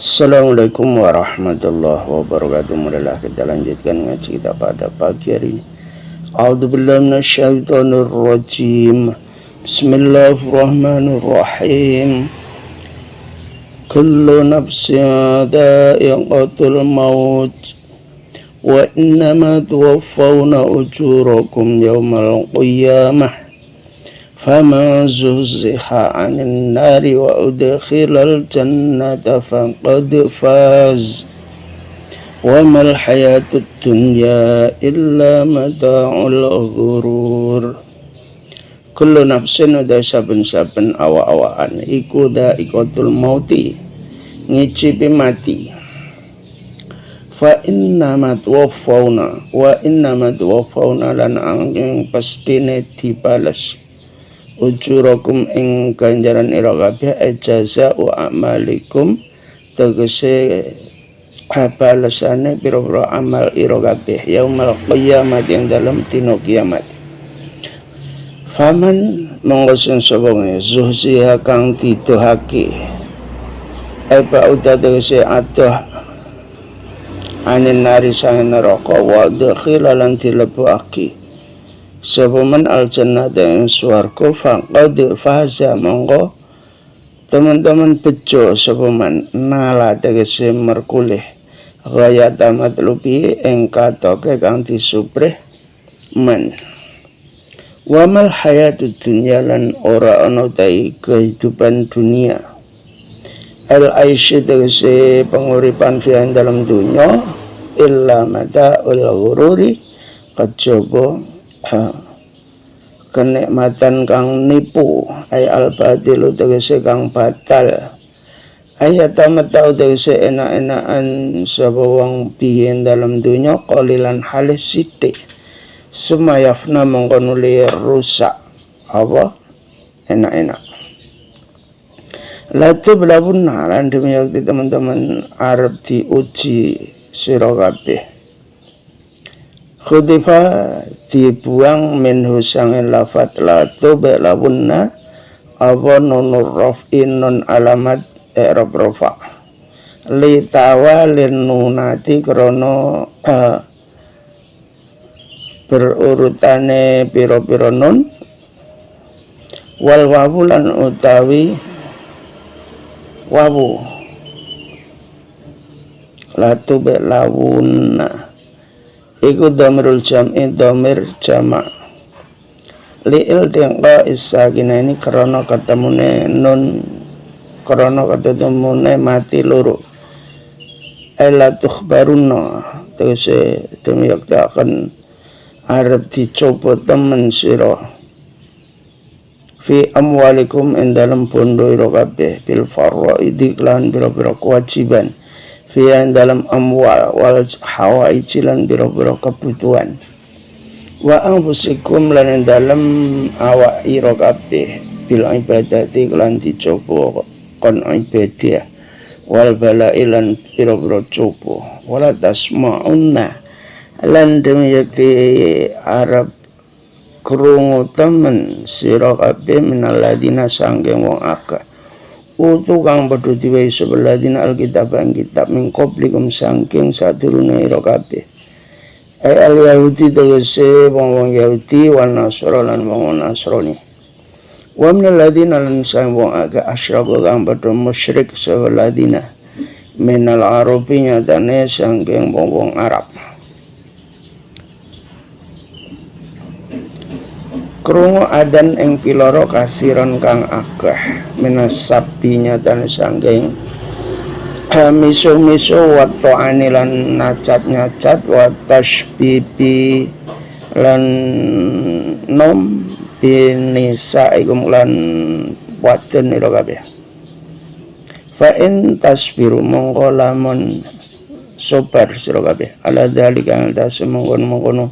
Assalamualaikum warahmatullahi wabarakatuh. Marilah kita lanjutkan ngaji kita pada pagi hari ini. A'udzubillahi minasyaitonirrajim. Bismillahirrahmanirrahim. Kullu nafsin dha'iqatul maut wa innama tuwaffawna ujurakum yawmal qiyamah. فَمَنْ زُحْزِحَ عَنِ النَّارِ وَأُدْخِلَ الْجَنَّةَ فَقَدْ فَازَ وَمَا الْحَيَاةُ الدُّنْيَا إِلَّا مَتَاعُ الْغُرُورِ. Kullu nafsin udah saben-saben awa-awaan iku dha'iqatul mauti, ngicipi mati. Fa innama tuwaffawna wa innama tuwaffawna lan angin pastine dibalas ujurakum ing ganjaran ira kabeh jazaa'u amalikum tegese balasane pira-pira amal ira kabeh yaumal qiyamah yang dalam dina kiamat. Faman monggo sing sapa zuhziha kang didohake apa uta tegese adoh anin nari sang neraka wa dakhila lan dilebokake sebuman al-jannata yang swarga faqad faza monggo teman-teman bejo sebuman nala tegese merkulih gaya tamat lupi ing katoke kang disuprih men wa mal hayatud dunya lan ora ana tai kehidupan dunia al-aisy tegese penguripan fi dalam dunya illa mata ul ghururi kejaba kenikmatan kang nipu ay al-batilu tegese kang batal ayat tamatau tegese enak-enakan sapa wong biyen dalam dunya qalilan halis sithik sumayafna mongko nuli rusak apa enak-enak. Latu belabunna lan demi waktu teman-teman arep diuji sira kabeh. Khudifa dibuang minhu sangin lafat latu belabunna apa nunur raf'in nun alamat i'rab rafa li tawalin nunati krono berurutane piro-piro nun wal wawulan utawi wawu latu belawunna iku dhamirul jam'i dhamir jamak li'il tingqa isakina ini karena ketemune nun karena ketemune mati loro ela tukhbaruna tegese demi yakti akan arep dicoba temen sira fi amwalikum ing dalam bondo ira kabeh bil faraidi lan biro-biro kewajiban fi dalam amwal wal hawaiji lan biro-biro kebutuhan wa anfusikum lan dalam awak ira kabeh bil ibadati lan dicoba kon ibadah wal bala'i lan biro-biro coba wala tasma'unna lan demi yakti arab krungu temen sira kabeh minaladina sanggeng wong akeh utu kang padha diwehi sebeladina alkitab ing kitab min qablikum saking sadurunge ira kabeh al yahudi tegese wong Yahudi wan Nasra lan wong Nasrani wa minaladina lan sang wong akeh asyraku kang padha musyrik sebeladina minal arabi nyatane saking wong Arab. Krungu adan ing piloro kasiron kang akeh minas sabinya dan sanggeng miso-miso wa ta'ani lan nacat-nacat wa tashbibi lan nom binisa ikum lan wadon ira kabeh fa in tasbiru mongko lamun sabar sira kabeh ala dzalika altas mongkon-mongkono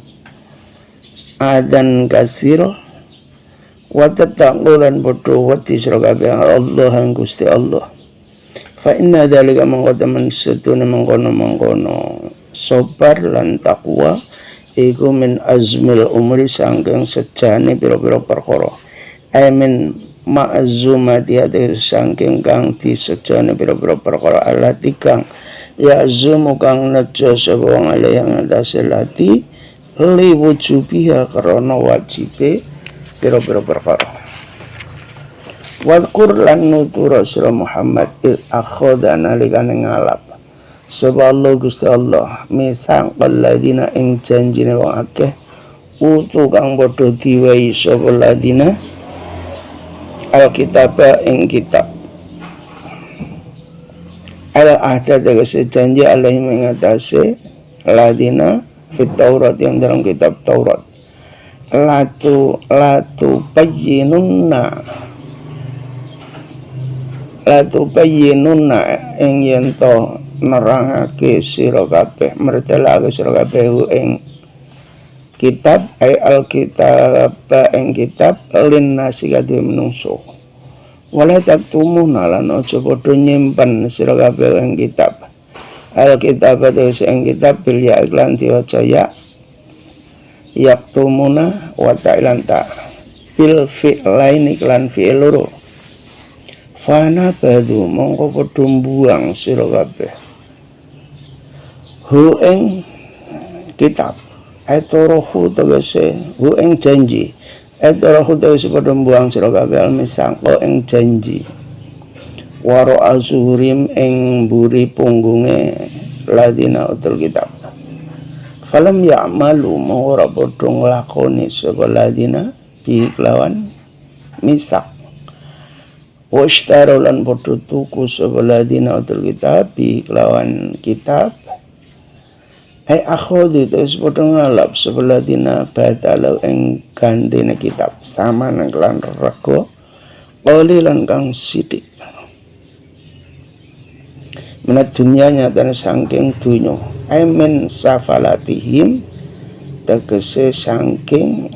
adan kasiro wa tataqulan bodo wati sira kabeh Allah ang Gusti Allah fa inna dzalika mongko temen setune mongkono sabar lan takwa iku min azmil umri sangking sejane pira-pira perkara amin ma'zumati ate saking kang disejane pira-pira perkara alati kang ya zumu kang nejo sapa wong alih ing atase lati li wujubiha karena wajibe pira-pira perkara. Wadkur lan nutur sira Muhammad akhadha nalikane ngalap sapa Allah Gusti Allah misang ladina ing janjine wong akeh utu kang padha diwehi sapa ladina alkitab ing kitab al-ahda tegese janji alaihi mengatasi ladina fit Taurat yang dalam kitab Taurat latu bayyinunna ing yen to nerangake sira kabeh mertelake sira kabeh ing kitab ay alkitab ing kitab lin nasi kadhe menungso wala taktumuna lan aja padha nyimpen sira kabeh ing kitab alkitab ing kitab bil ya iklan diwaca ya yaktumuna wa ta'ilan ta bil fi'lain iklan fi'il loro fana badu mongko padha mbuang sira kabeh hu ing kitab etorohu tegese hu ing janji etorohu tegese padha mbuang sira kabeh almisangko ing janji waro azurim ing mburi punggunge ladina utul kitab falam ya'malu ora padha nglakoni sapa ladina bi kelawan misak washtaro lan padha tuku sapa ladina utul kitab bi kelawan kitab ai akhadhu terus padha ngalap sapa ladina batalau ing gandene kitab sama nang lan rego qalilan kang sithik menat dunia nyatane saking dunyo amen safalatihim tegese saking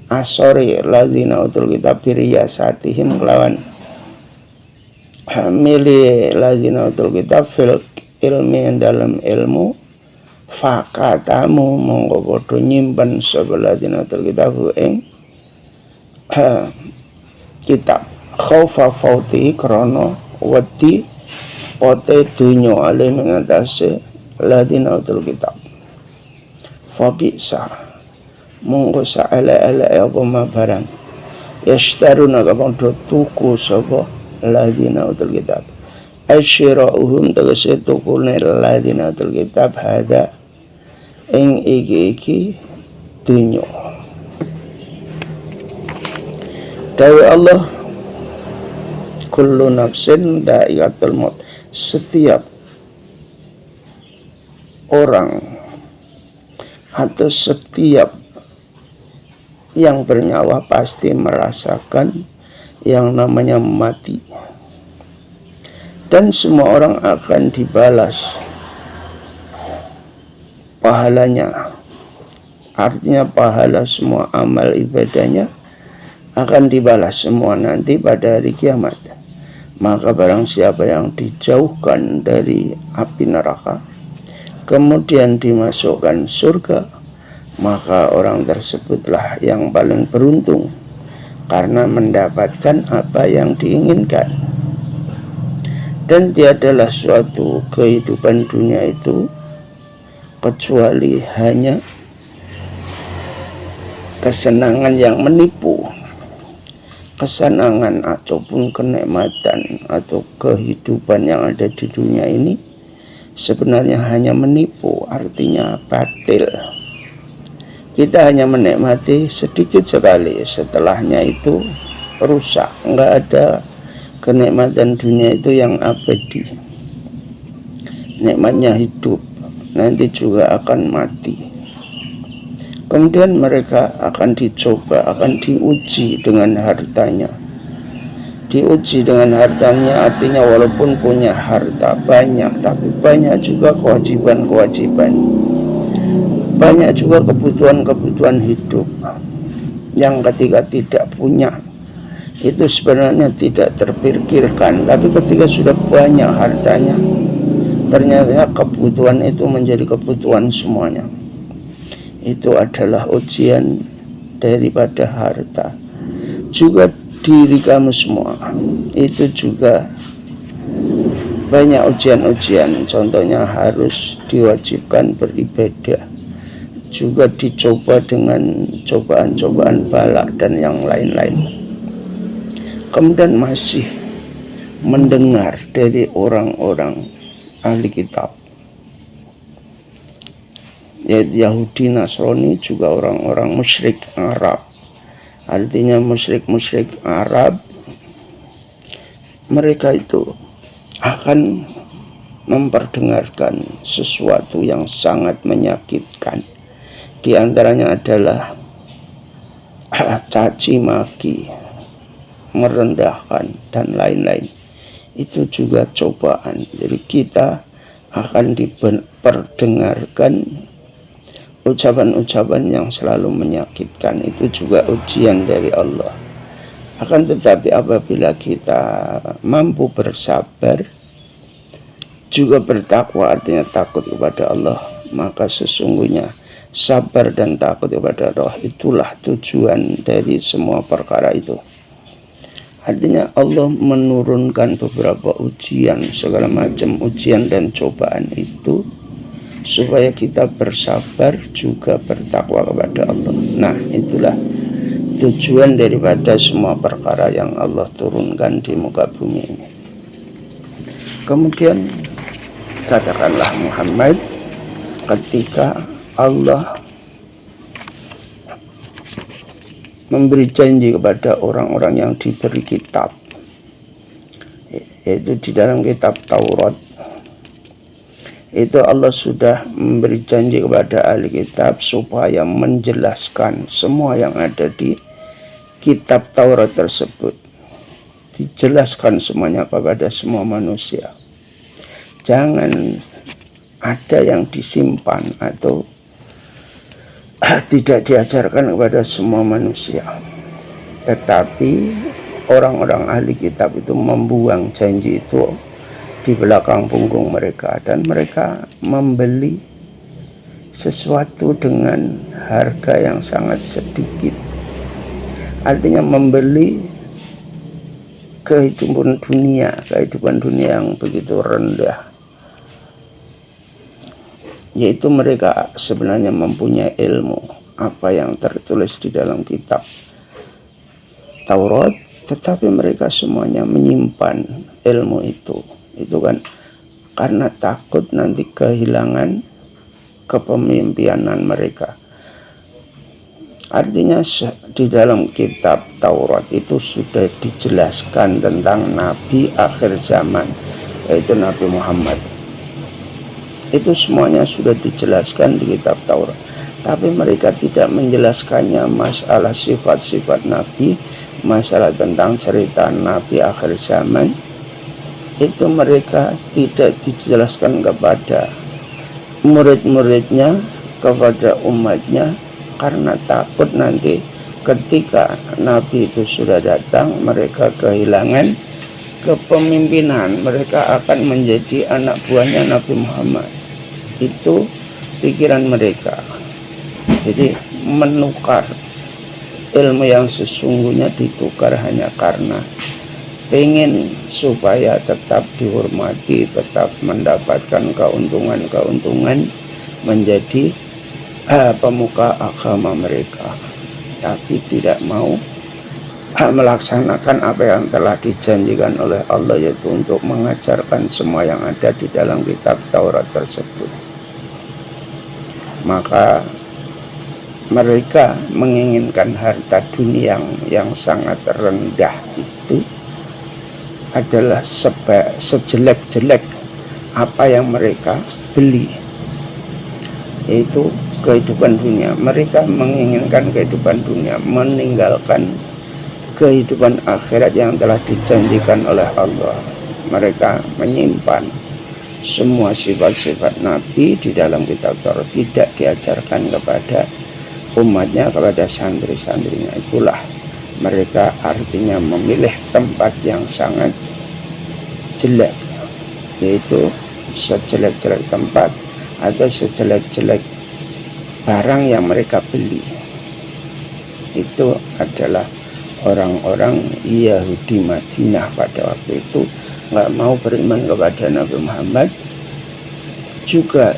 asori lazina utul kitab biriyasatihim kelawan hamili lazina utul kitab fil ilmi dalam ilmu fakatamu monggo padha nyimpen sapa lazina utul kitab ing kitab khaufa fauti krana wedi pote dunyo ale mengatasi ladina utul kitab fabisa monggo saele-ele apa ma barang yashtaruna kabang tuku sapa ladina utul kitab asyirauhum tegese tukune ladina utul kitab hada ing iki dunyo dawe Allah kullu nafsin dha'iqatul maut setiap orang atau setiap yang bernyawa pasti merasakan yang namanya mati dan semua orang akan dibalas pahalanya, artinya pahala semua amal ibadahnya akan dibalas semua nanti pada hari kiamat. Maka barang siapa yang dijauhkan dari api neraka kemudian dimasukkan surga, maka orang tersebutlah yang paling beruntung karena mendapatkan apa yang diinginkan. Dan tiadalah suatu kehidupan dunia itu kecuali hanya kesenangan yang menipu. Kesenangan ataupun kenikmatan atau kehidupan yang ada di dunia ini sebenarnya hanya menipu, artinya batil. Kita hanya menikmati sedikit sekali, setelahnya itu rusak. Enggak ada kenikmatan dunia itu yang abadi. Nikmatnya hidup, nanti juga akan mati. Kemudian mereka akan dicoba, akan diuji dengan hartanya. Diuji dengan hartanya artinya walaupun punya harta banyak, tapi banyak juga kewajiban-kewajiban. Banyak juga kebutuhan-kebutuhan hidup yang ketika tidak punya itu sebenarnya tidak terpikirkan, tapi ketika sudah banyak hartanya ternyata kebutuhan itu menjadi kebutuhan semuanya. Itu adalah ujian daripada harta. juga diri kamu semua. Itu juga banyak ujian-ujian, contohnya harus diwajibkan beribadah, juga dicoba dengan cobaan-cobaan bala dan yang lain-lain. Kemudian masih mendengar dari orang-orang ahli kitab, yaitu Yahudi, Nasrani, juga orang-orang musyrik Arab. Artinya musyrik-musyrik Arab, mereka itu akan memperdengarkan sesuatu yang sangat menyakitkan. Di antaranya adalah caci maki, merendahkan, dan lain-lain. Itu juga cobaan. Jadi kita akan diperdengarkan ucapan-ucapan yang selalu menyakitkan. Itu juga ujian dari Allah. Akan tetapi apabila kita mampu bersabar, juga bertakwa, artinya takut kepada Allah, maka sesungguhnya sabar dan takut kepada Allah itulah tujuan dari semua perkara itu. Artinya Allah menurunkan beberapa ujian, segala macam ujian dan cobaan itu supaya kita bersabar juga bertakwa kepada Allah. Nah, itulah tujuan daripada semua perkara yang Allah turunkan di muka bumi ini. Kemudian katakanlah Muhammad, ketika Allah memberi janji kepada orang-orang yang diberi kitab, yaitu di dalam kitab Taurat, itu Allah sudah memberi janji kepada ahli kitab supaya menjelaskan semua yang ada di kitab Taurat tersebut, dijelaskan semuanya kepada semua manusia. Jangan ada yang disimpan atau tidak diajarkan kepada semua manusia. Tetapi orang-orang ahli kitab itu membuang janji itu di belakang punggung mereka, dan mereka membeli sesuatu dengan harga yang sangat sedikit. Artinya membeli kehidupan dunia yang begitu rendah. Yaitu mereka sebenarnya mempunyai ilmu apa yang tertulis di dalam kitab Taurat, tetapi mereka semuanya menyimpan ilmu itu kan karena takut nanti kehilangan kepemimpinan mereka. Artinya di dalam kitab Taurat itu sudah dijelaskan tentang Nabi akhir zaman, yaitu Nabi Muhammad. Itu semuanya sudah dijelaskan di kitab Taurat. Tapi mereka tidak menjelaskannya masalah sifat-sifat Nabi, masalah tentang cerita Nabi akhir zaman. Itu mereka tidak dijelaskan kepada murid-muridnya, kepada umatnya, karena takut nanti ketika Nabi itu sudah datang mereka kehilangan kepemimpinan, mereka akan menjadi anak buahnya Nabi Muhammad. Itu pikiran mereka. Jadi menukar ilmu yang sesungguhnya ditukar hanya karena ingin supaya tetap dihormati, tetap mendapatkan keuntungan menjadi pemuka agama mereka, tapi tidak mau melaksanakan apa yang telah dijanjikan oleh Allah, yaitu untuk mengajarkan semua yang ada di dalam kitab Taurat tersebut. Maka mereka menginginkan harta dunia yang sangat rendah itu adalah sejelek-jelek apa yang mereka beli, yaitu kehidupan dunia. Mereka menginginkan kehidupan dunia, meninggalkan kehidupan akhirat yang telah dijanjikan oleh Allah. Mereka menyimpan semua sifat-sifat Nabi di dalam kitab Taurat, tidak diajarkan kepada umatnya, kepada santri-santrinya. Itulah mereka artinya memilih tempat yang sangat jelek, yaitu sejelek-jelek tempat atau sejelek-jelek barang yang mereka beli. Itu adalah orang-orang Yahudi Madinah pada waktu itu nggak mau beriman kepada Nabi Muhammad. Juga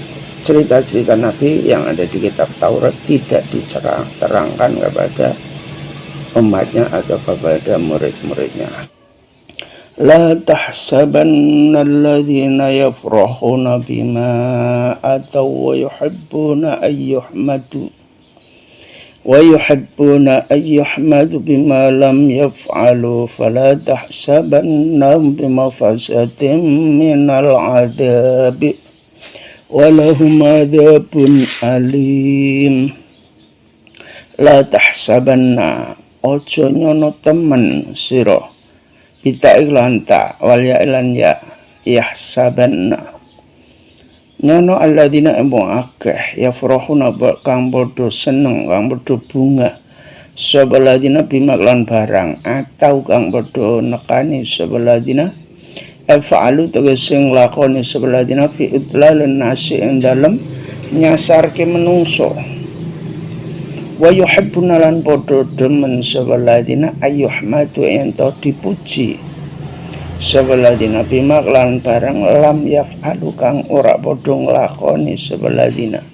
cerita-cerita Nabi yang ada di kitab Taurat tidak diterangkan kepada umatnya atau kepada murid-muridnya. La tahsabanna alladhina yafrahuna bima ataw wa yuhibbuna ayyuhmadu bima lam yaf'alu fala tahsabannahum bimafasatin minal adabi walahum adabun alim. La tahsabanna ojo nyono temen sira bita iklan ta wal ya ilan ya yahsabanna nyono alladzina embong akeh yafrahuna kang padha seneng kang padha bunga sabaladina bimaklan barang atau kang padha nekani sabaladina fa'alu tegese nglakoni sabaladina fi idlalin nasi ing dalem nyasarke menungso wa yuhibbuna lan padha demen sabaladina ayyuhmadu ento dipuji sabaladina bima lan barang lam yaf'alu kang ora padha nglakoni sabaladina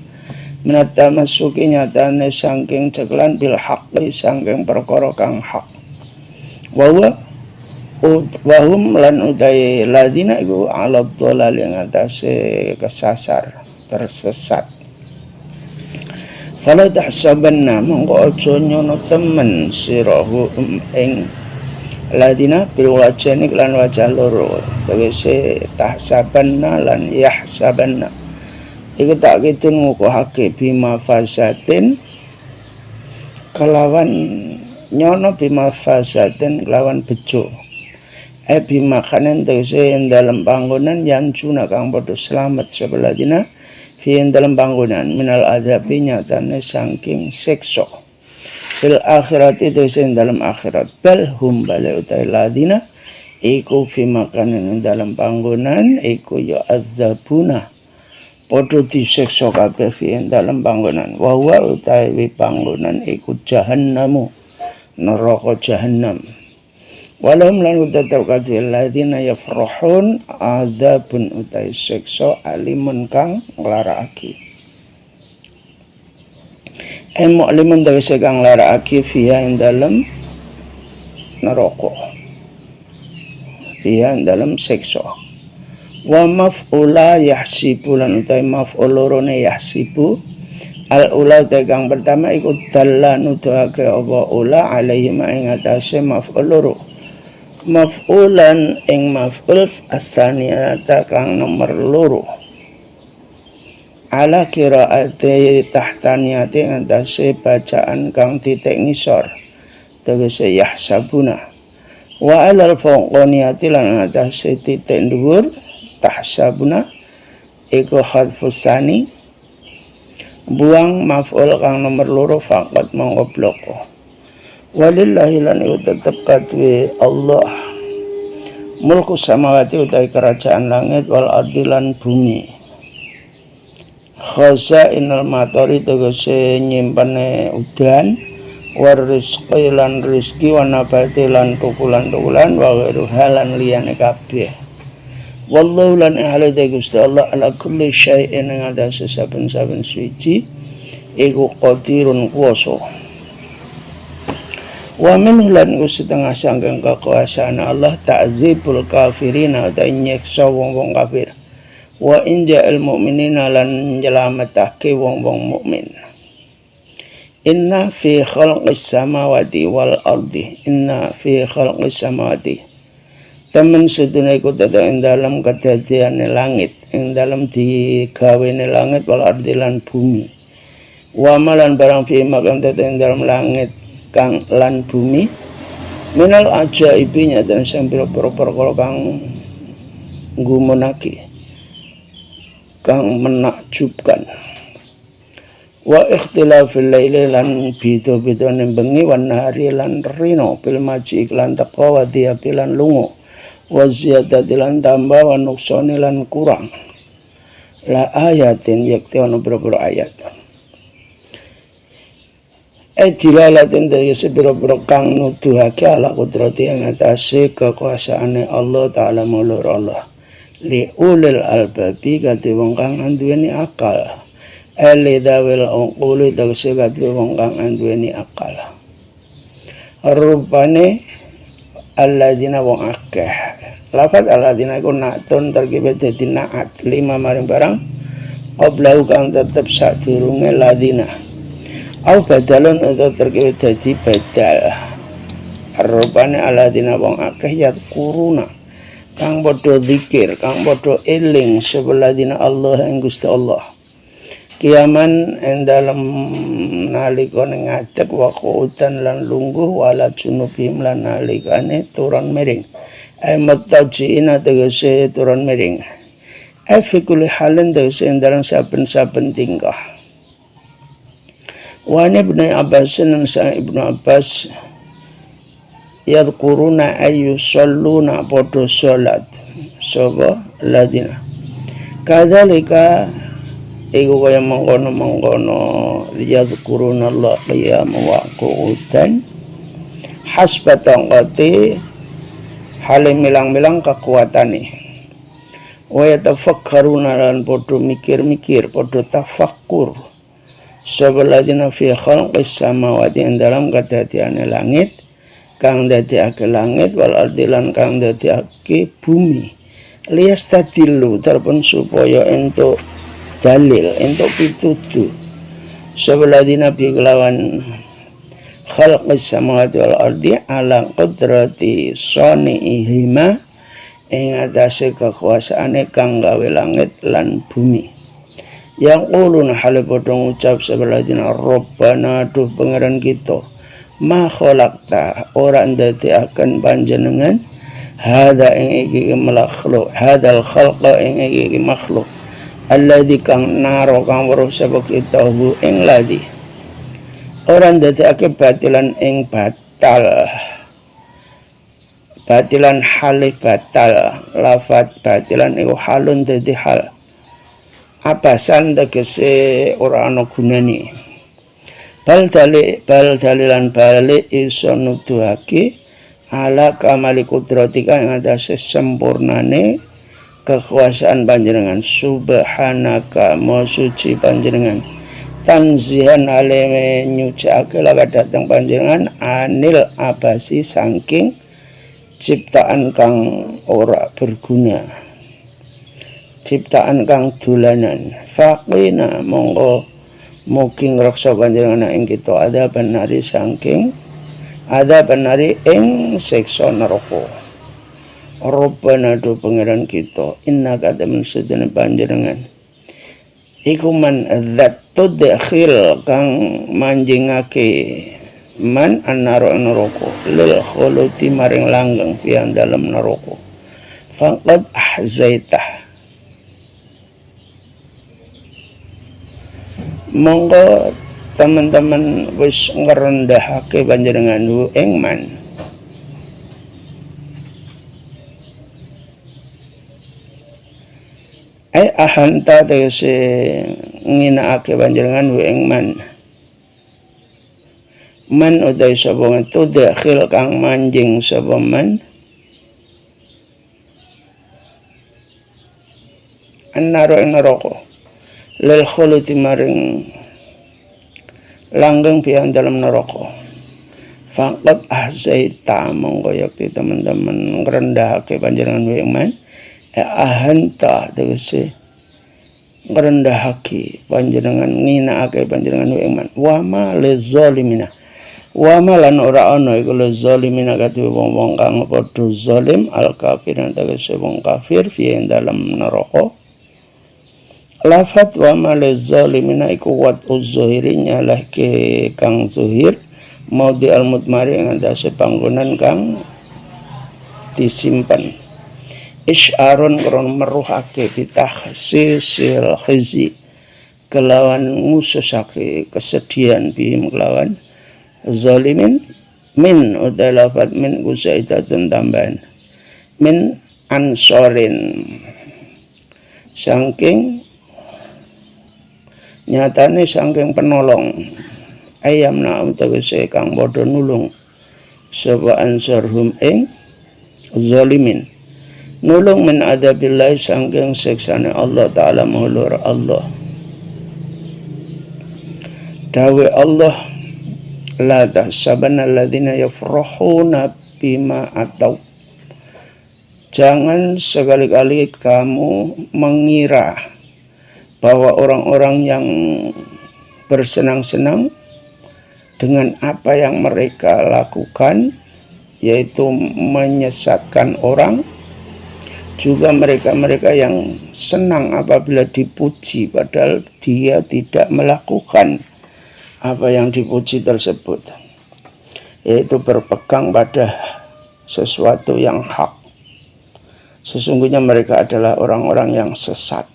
menata masuki nyatane saking ceklan bil haqqi saking perkara kang hak wahum lan utai ladina iku ala dhalal yang atase kesasar tersesat. Fala tahsabanna mongko aja nyono temen sirahu ing ladina bil wajani lan wajah loro tegese tahsabanna lan yahsabanna iku tak kitun ngukuhake bima fasatin kelawan nyono bima fasatin kelawan bejo bima kanen tegese ing dalem panggonan yang juna kang padha slamet sabaladina fi dalam bangunan minal adabi nyatane saking siksa fil akhirat itu dalam akhirat bal hum bala utai ladina iku fi makanan dalam bangunan iku ya azabuna padha disiksa kabeh fi dalam bangunan wa huwa utai bangunan iku jahannamu neraka jahannam walahum lan tetep kadhe ladina yafrahun adzabun utai siksa alimun kang nglarakake alimun tegese kang nglarakake fiha ing dalem neraka fiha ing dalem siksa wa maf'ula yahsibu lan utai maf'ul lorone yahsibu al ula kang pertama iku dalla nuduhake apa ula alaihi ma ing atase maf'ul loro maf'ulan ing maf'ul asaniyata kang nomor loro ala qiraati tahtaniyati antase bacaan kang titik ngisor tegese yahsabuna wa alal fawqaniyati lan antase titik dhuwur tahsabuna iku hadfus sani buang maf'ul kang nomor loro faqat mongko bloko walillahi lan tetep kadue Allah mulku samawati utai kerajaan langit wal ardi lan bumi khazainul matori tegese nyimpane udan war rizqi lan rizki wa nabati lan tukulan-tukulan wa ghairu halan liyane kabeh wallahu lan halida Gusti Allah ala kulli syai'in ing atase saben-saben suci iku qadirun kuwasa wa min lan setengah sangking kekuasaan Allah ta'zibul kafirina ta nyeksa wong-wong kafir wa inja'al mu'minina lan nyelametake wong-wong mukmin inna fi khalqis samawati wal ardi inna fi khalqis samawati temen sedune iku dadi ing dalem kedadiane langit ing dalem digawene langit wal ardi lan bumi wa malan barang fi makam dadi ing dalem langit kang lan bumi minal ajaibinya dan sambil perkara kang gumunake kang menakjubkan wa ikhtilafil laili lan beda-bedane bengi wan nahari lan rino bil maji iklan teko wa diapilan lungo wa ziyadati lan tambah wa nuksani lan kurang la ayatin yakti ana beberapa ayat dilalatin dari sebiro-biro kang nuduhake ala kudrati yang atase kekuasaane Allah Ta'ala mulur Allah li ulil albabi kati wong kang anduweni akal eli dawil ungkuli tegese kati wong kang anduweni akal rupane alladina wong akeh lafad alladina iku natun terkibet dadi naat lima maring barang qablau kang tetep sadurunge ladina au badalun atau terkait jadi badal rupane aladina wong akeh yat kuruna kang padha zikir kang padha eling sebeladina Allah ing Gusti Allah kiaman ing dalem nalika ning ngadeg waqutan lan lungguh wala junubim lan nalikane turun miring mutajiina tegese turun miring fi kulli halin tegese ing dalem saben-saben tingkah wa ibnu Abbas dan Ibnu Abbas yadhkuruna ayyusalluna podo salat sapa ladina kadzalika iku kaya mengkono-mengkono yadhkuruna Allah qiyam wa qu'udan hasbatan qati halim milang-milang kekuatane wa yatafakkaruna lan podo mikir-mikir podo tafakkur sabaladina fi khalqis samawati ing dalam kadadiane langit kang dadekake langit wal ardi lan kang dadekake bumi liyastadillu terpun supaya entuk dalil entuk pituduh sabaladina bi kelawan khalqis samawati wal ardi ala qudrati sani'ihima ing atase kekuasaane kang gawe langit lan bumi yang ulun hale padha ngucap sabaladina Rabbana duh pangeran kita ma khalaqta ora ndadekaken panjenengan hada ing iki makhluk hadal khalqa ing iki makhluk alladzi kang naro kang weruh sapa kita ing ladi ora ndadekake batilan ing batal batilan hale batal lafat batilan iku halun dadi hal abasan tegese ora ana gunane bal dalilan balik iso nuduhake ala kamali kudratika ing atase sempurnane kekuasaan panjenengan subhanaka ma suci panjenengan tanzihan aleme nyucake laka dateng panjenengan anil abasi saking ciptaan kang ora berguna ciptaan kang dolanan faqina monggo mugi ngreksa panjenengan ing kita adaban nari saking adaban nari ing siksa neraka Rabbana do pangeran kita innaka temen sedene panjenengan iku man zat tudkhil kang manjingake man annaro neraka lil khuluti maring langgeng pian dalem neraka faqad ahzaitah monggo teman-teman wis ngrendahake panjenengan ing man ahanta tegese nginakake panjenengan ing man uday sapa ngetu dakhil kang manjing sapa man annaro ing neraka lil khuluti maring langgeng pian dalam neraka faqad ahzaita monggo yakti teman-teman ngrendahake panjenengan man ahanta tegese ngrendahake panjenengan nginakake panjenengan man wa ma lizalimina wa ma lan ora ana iku lizalimina kate wong-wong kang padha zalim al kafirin tegese wong kafir pian dalam neraka lafat wa malaz zalimina iku wat uzzuhirinya lah ke kang zuhir maudi al mudmari ing andase panggonan kang disimpen isyarun kron meruhake bitahsisil khizi kelawan ngususake kesedihan bihim kelawan zalimin min uta lafat min gusaidatun tambahan min ansorin saking nyatane saking penolong ayam na tegese kang padha nulung sapa ansarhum ing zalimin nulung min adabillahi sangking siksane Allah taala mulur Allah. Dawe Allah, la tahsabanna alladziina yafrahuna bima atau, jangan sekali-kali kamu mengira bahwa orang-orang yang bersenang-senang dengan apa yang mereka lakukan, yaitu menyesatkan orang, juga mereka-mereka yang senang apabila dipuji padahal dia tidak melakukan apa yang dipuji tersebut, yaitu berpegang pada sesuatu yang hak. Sesungguhnya mereka adalah orang-orang yang sesat.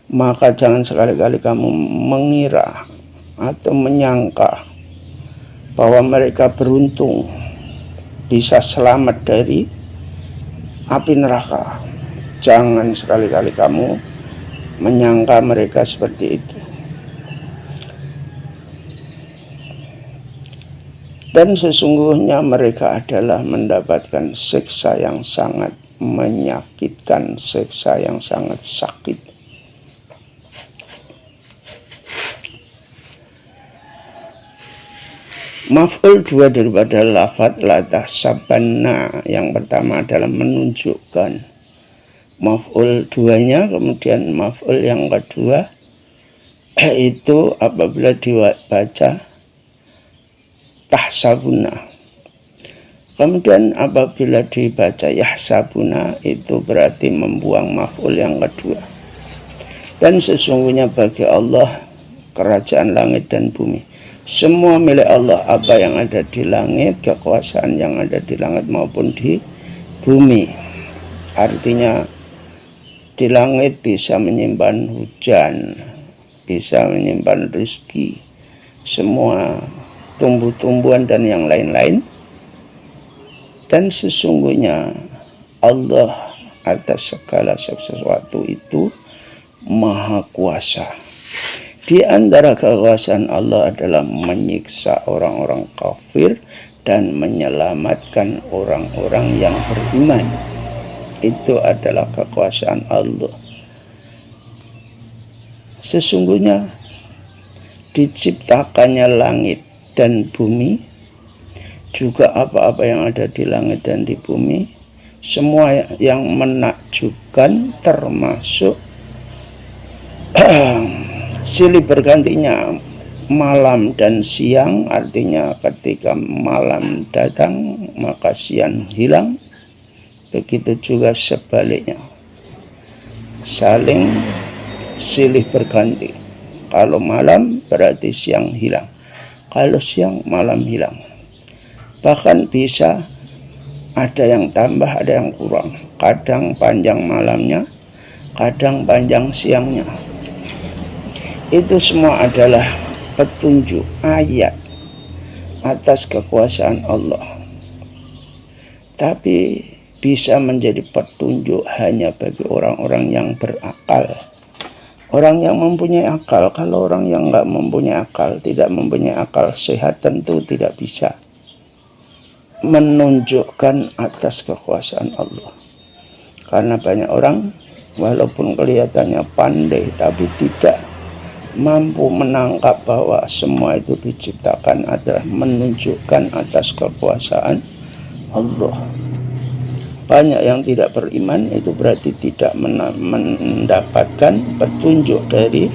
Maka jangan sekali-kali kamu mengira atau menyangka bahwa mereka beruntung bisa selamat dari api neraka. Jangan sekali-kali kamu menyangka mereka seperti itu. Dan sesungguhnya mereka adalah mendapatkan siksa yang sangat menyakitkan, siksa yang sangat sakit. Maf'ul dua daripada lafadz la tahsabanna yang pertama adalah menunjukkan. Maf'ul duanya, kemudian maf'ul yang kedua itu apabila dibaca tahsabuna. Kemudian apabila dibaca yahsabuna itu berarti membuang maf'ul yang kedua. Dan sesungguhnya bagi Allah kerajaan langit dan bumi. Semua milik Allah, apa yang ada di langit, kekuasaan yang ada di langit maupun di bumi. Artinya di langit bisa menyimpan hujan, bisa menyimpan rezeki, semua tumbuh-tumbuhan dan yang lain-lain. Dan sesungguhnya Allah atas segala sesuatu itu maha kuasa. Di antara kekuasaan Allah adalah menyiksa orang-orang kafir dan menyelamatkan orang-orang yang beriman. Itu adalah kekuasaan Allah. Sesungguhnya diciptakannya langit dan bumi, juga apa-apa yang ada di langit dan di bumi, semua yang menakjubkan, termasuk silih bergantinya malam dan siang. Artinya ketika malam datang maka siang hilang, begitu juga sebaliknya, saling silih berganti. Kalau malam berarti siang hilang, kalau siang malam hilang. Bahkan bisa ada yang tambah, ada yang kurang. Kadang panjang malamnya, kadang panjang siangnya. Itu semua adalah petunjuk ayat atas kekuasaan Allah. Tapi bisa menjadi petunjuk hanya bagi orang-orang yang berakal, orang yang mempunyai akal. Kalau orang yang nggak mempunyai akal, tidak mempunyai akal sehat, tentu tidak bisa menunjukkan atas kekuasaan Allah. Karena banyak orang walaupun kelihatannya pandai tapi tidak mampu menangkap bahwa semua itu diciptakan adalah menunjukkan atas kekuasaan Allah. Banyak yang tidak beriman, itu berarti tidak mendapatkan petunjuk dari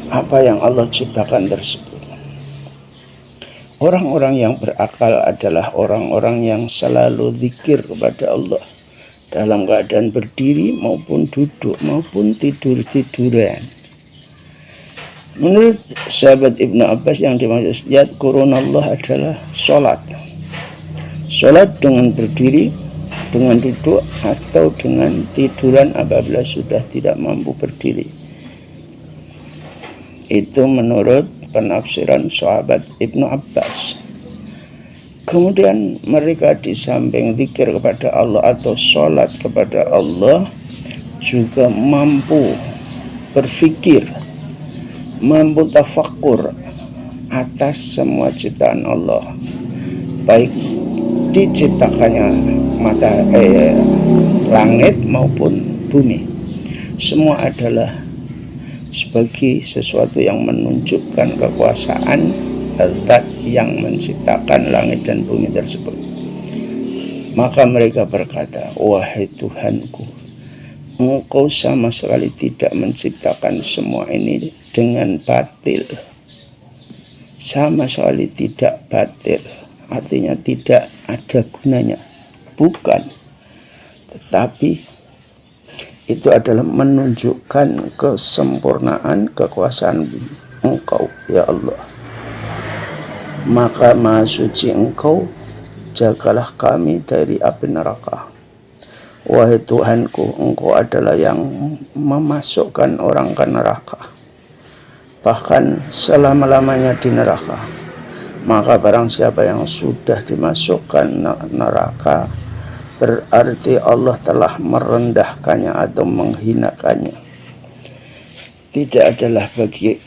apa yang Allah ciptakan tersebut. Orang-orang yang berakal adalah orang-orang yang selalu zikir kepada Allah dalam keadaan berdiri maupun duduk maupun tidur-tiduran. Menurut sahabat Ibnu Abbas yang dimaksud yadkurunallah adalah sholat. Sholat dengan berdiri, dengan duduk, atau dengan tiduran apabila sudah tidak mampu berdiri. Itu menurut penafsiran sahabat Ibnu Abbas. Kemudian mereka di samping zikir kepada Allah atau sholat kepada Allah juga mampu berpikir, mampu tafakkur atas semua ciptaan Allah, baik diciptakannya langit maupun bumi. Semua adalah sebagai sesuatu yang menunjukkan kekuasaan zat yang menciptakan langit dan bumi tersebut. Maka mereka berkata, wahai Tuhanku, Engkau sama sekali tidak menciptakan semua ini dengan batil. Sama sekali tidak batil, artinya tidak ada gunanya. Bukan, tetapi itu adalah menunjukkan kesempurnaan kekuasaan Engkau, ya Allah. Maka Maha Suci Engkau, jagalah kami dari api neraka. Wahai Tuhanku, Engkau adalah yang memasukkan orang ke neraka, bahkan selama-lamanya di neraka. Maka barang siapa yang sudah dimasukkan neraka, berarti Allah telah merendahkannya atau menghinakannya. Tidak ada bagi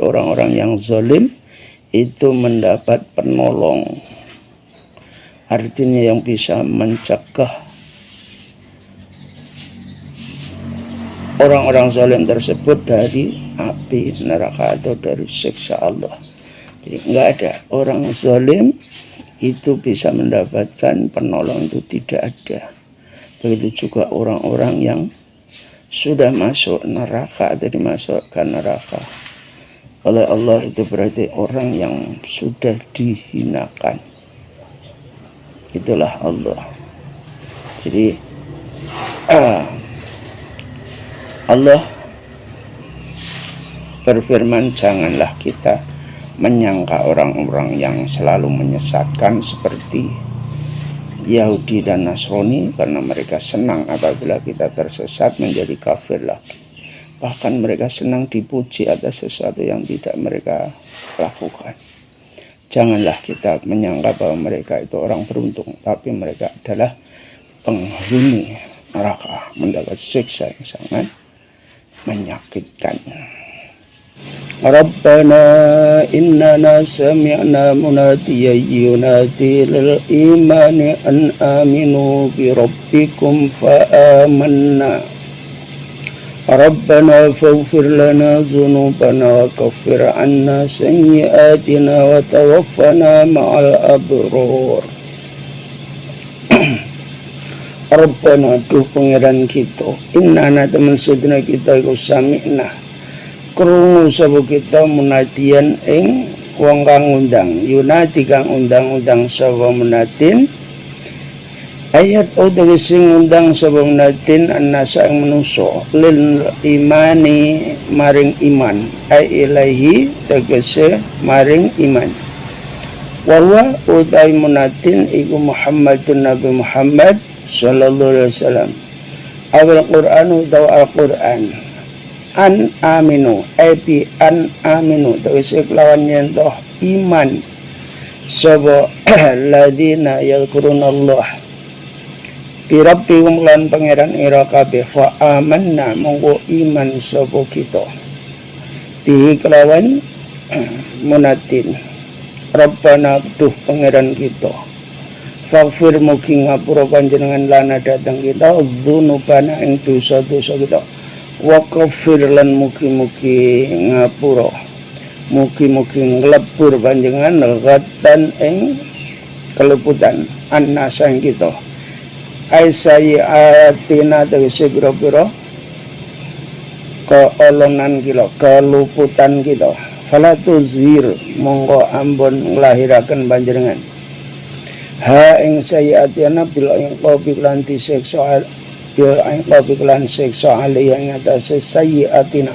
orang-orang yang zalim itu mendapat penolong, artinya yang bisa mencegah orang-orang zalim tersebut dari api neraka atau dari siksa Allah. Jadi enggak ada orang zalim itu bisa mendapatkan penolong, itu tidak ada. Begitu juga orang-orang yang sudah masuk neraka atau dimasukkan neraka oleh Allah, itu berarti orang yang sudah dihinakan. Itulah Allah. Jadi Allah berfirman, janganlah kita menyangka orang-orang yang selalu menyesatkan seperti Yahudi dan Nasrani, karena mereka senang apabila kita tersesat menjadi kafir lagi. Bahkan mereka senang dipuji atas sesuatu yang tidak mereka lakukan. Janganlah kita menyangka bahwa mereka itu orang beruntung, tapi mereka adalah penghuni neraka, mendapat siksa yang sangat menyakitkan. Rabbana innana sami'na munadiyan yunadi lil imani an aminu bi rabbikum fa amanna. Rabbana faghfir lana dhunubana wa kaffir 'anna sayyi'atina wa tawaffana ma'al abrar. Rabbana, duh pangeran kita, innana temen sedina kita iku sami'na krungu sapa kita munadian ing wong kang undang, yunadi kang undang-undang sapa munadin, ayat utawi sing undang sapa munadin annasa ing manusa lil imani maring iman, ai ilahi tegese maring iman. Wa utawi munadin iku Muhammadun Nabi Muhammad sallallahu alaihi wasallam. Al-Qur'an utawa Al-Qur'an. An aminu, epi an aminu, tegese kelawan yen toh iman sapa ladina yadhkurunallah bi rabbihum lan pangeran ira kabeh, fa amanna monggo iman sapa kita bi kelawan munadin. Rabbana, duh pangeran kita, faghfir mugi ngapura panjenengan lana dateng kita dzunubana ing dosa-dosa kita, wa kaffir lan mugi-mugi ngapura, mugi-mugi nglebur panjenengan ghatan ing keleputan annasa ing kita, aisayatina tegese pira-pira keolonan kita, keluputan kita. Fala tuzhir monggo ambon nglahiraken panjenengan ha ing sayatina bil inqabi lan disiksa, bil inqabi lan siksa ali yang atase sayatina.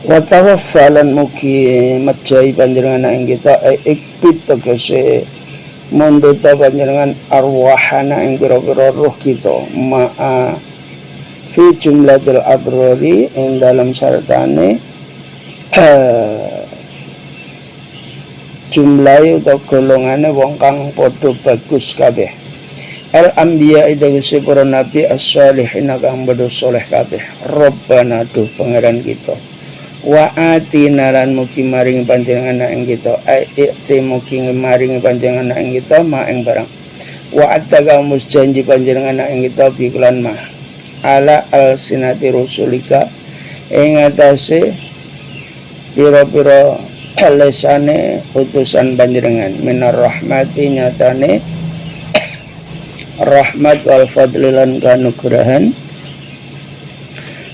Wa tawaffalan mugi mejahi panjenengan ing kita ikbit tegese mundut panjenengan arwahana ing pira-pira roh kita, ma'a fi jumlatil abrari ing dalam sartane jumlahe utawa golongane wong kang padha bagus kabeh. Al anbiya idawise para nabi as-sholihin kang padha saleh kabeh. Rabbana, duh pangeran kita, wa atina lan mugi maringi panjenengan ing kita ikti mugi maringi panjenengan ing kita ma ing barang wa ataga mus janji panjenengan ing kita biklan ma ala alsinati rusulika ing atase pira-pira lesane utusan panjenengan minar rahmati nyatane rahmat wal fadlilan kanugrahan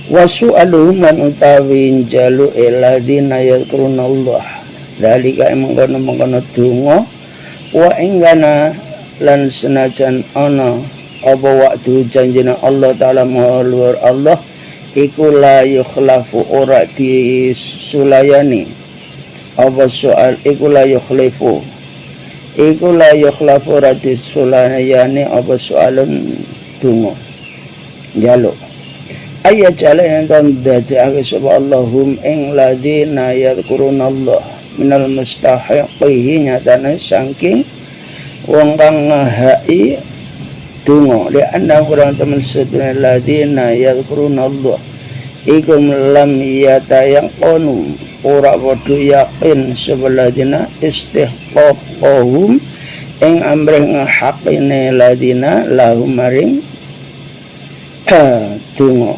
wasu'aluhum lan utawi jalu eladina yadkurunallah dalika mengkono-mengkono donga wa ingkana lan senajan ana apa waktu janjina Allah ta'ala maha Allah iku la yukhlafu ora disulayani apa soal iku la yukhlifu ora disulayani apa soalun donga jaluk ayat jala yang dadi ake sapa Allahum ing ladina yadhkurunallah minal mustahiqihi nyatane saking wong kang ngahai donga li anna kurang temen sedene ladina yadhkurunallah ikum lam yatayaqanu ora padha yakin sebeladina istihqaqahum ing amrih ngahaqine ladina lahum maring donga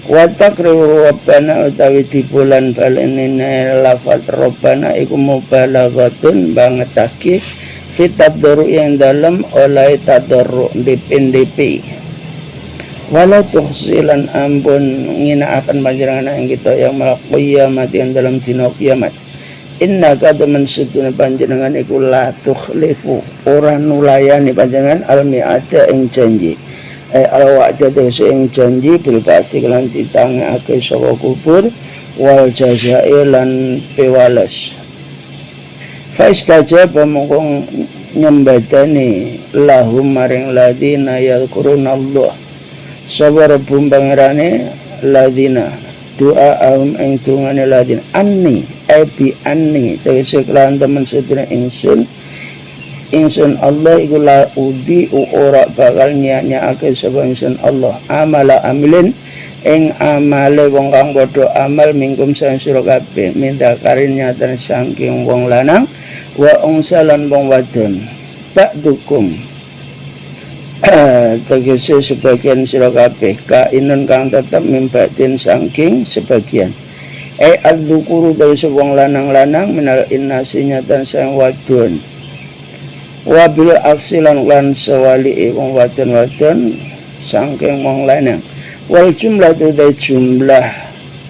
wa takriru rabbana utawi dibulan balenene lafaz rabbana iku mubalaghatun bangetake fitadru yang dalam oleh tadarru dipindipi walau tuhsilan ampun nginaakan panjenengan ing kita yang malak kiamat yang dalam dina kiamat innaka temen sedune panjenengan iku la tukhlifu ora nulayani panjenengan al-mi'ada ing janji al-wa'da tegese ing janji bil ba'si lan ditangake saka kubur wal jazaa'i lan piwales fa istajaba mongko nyembadani lahum maring ladina yadhkurunallah sabar bumbangirane ladina doa ahum ing dungane ladina anni bi anni tegese kelan temen sedene ingsun Allah iku la udi ora bakal nyanyaake sapa ingsun Allah amala amilin ing amale wong kang padha amal mingkum sang sira kabeh minta karin nyatan saking wong lanang wa ungsalan wong wadon ba'dukum tegese sebagian sira kabeh kainun kang tetep mimbatin saking sebagian adzukuru tegese wong lanang-lanang minal innasi nyatan sang wadon wabil aksilan lan sewali wong wadon-wadon saking wong lanang wal jumlah tu jumlah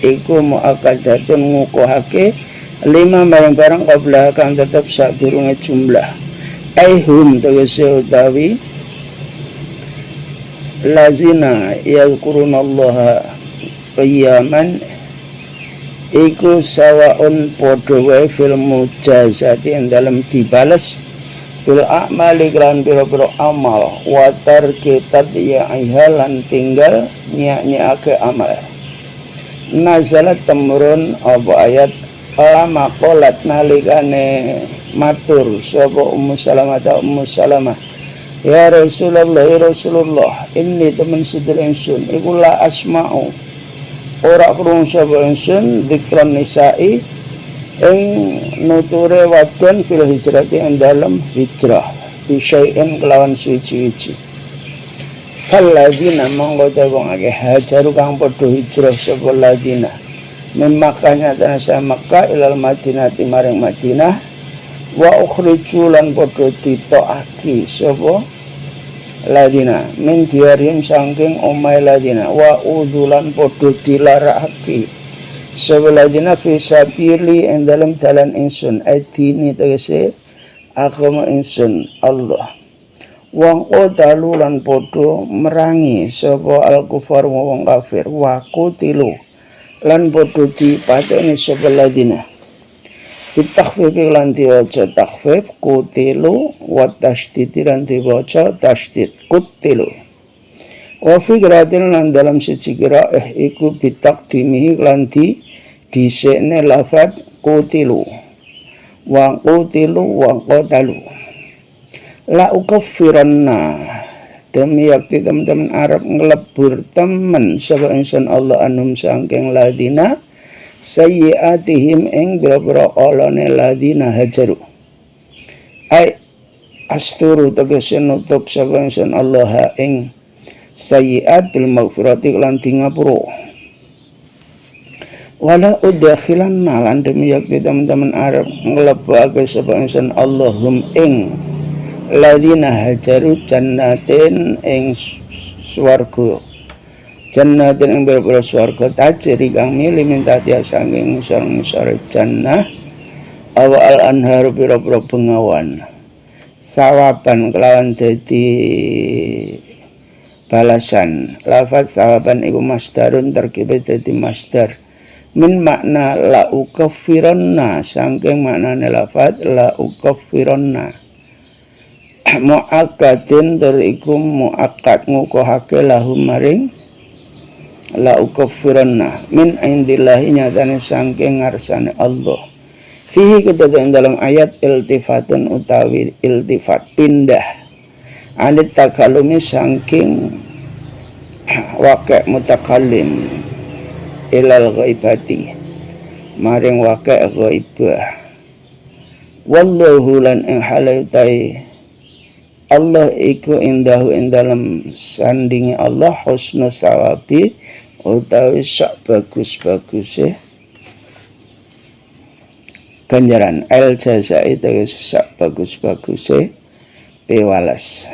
iku muakkadatun ngukuhake 5 barang qabla kang tetep sadurunge jumlah aihum tegese utawi lazina yadhkurunallaha qiyaman iku sawaun padha wae fil mujazati ing dalem dibales bil a'mali klan pira-pira amal wa tarki tadyi'iha lan tinggal nyak-nyakake amal nazalat temurun apa ayat lama qolat nalikane matur sapa Ummu Salamah ya Rasulullah inni temen sedher ingsun iku la asma'u ora krungu sapa ingsun dzikran nisa'i ing nuture wadon fil hijrati ing dalem hijrah bisyai'in kelawan suci-suci falladina monggo wong akeh hajaru kang padha hijrah sapa ladina memakanya tanah Makkah ilal Madinati maring Madinah wa ukhriju lan padha ditokake sapa ladina min diarim saking omahe ladina wa udzulan padha dilarakake sebeladina fisabili ing dalam dalan ingsun adini tegese agama ingsun Allah wong odalu lan padha merangi sapa al-kufar wong kafir wa qutilu lan padha dipateni sebeladina bitakhfif lan diwaca takhfif qutilu wa tasydid lan diwaca tasydid qutilu wa fi qiraatin lan dalam siji qiraah iku bitaqdimihi lan disekne lafaz qutilu wa qatalu la ukaffiranna demi yakti teman-teman Arab ngelebur temen sapa ingsun Allah anhum saking ladina sayyiatihim ing boro-boro olone ladina hajaru ai asturu tegese nutup sapa ingsun Allah ing sayyiat bil maghfirati lan tingapura wala udakhilanna lan demi yakti teman-teman arep nglebokake sapa ingsun Allahum ing ladina hajaru jannatin ing swarga jannatin ing boro-boro swarga tajri kang mili minta dia saking sore jannah awal anhar boro-boro bengawan sawaban kelawan dadi balasan. Lafaz sawaban iku masdarun terkibet dadi masdar min makna la ukaffiranna saking maknane lafaz la ukaffiranna muakkadin tur iku muakkad ngukuhake lahum maring la ukaffiranna min indillahi nyatane saking ngarsane Allah. Fihi kedadaan dalam ayat iltifatun utawi iltifat pindah anit takalumi saking wakil mutakallim ilal ghaibati maring wakil ghaibah wallahu lan ing halayutai Allah iku indahu ing dalam sandingi Allah husnul sawabi utawi sak bagus-baguse ganjaran al jazai tegese sak bagus-baguse piwales.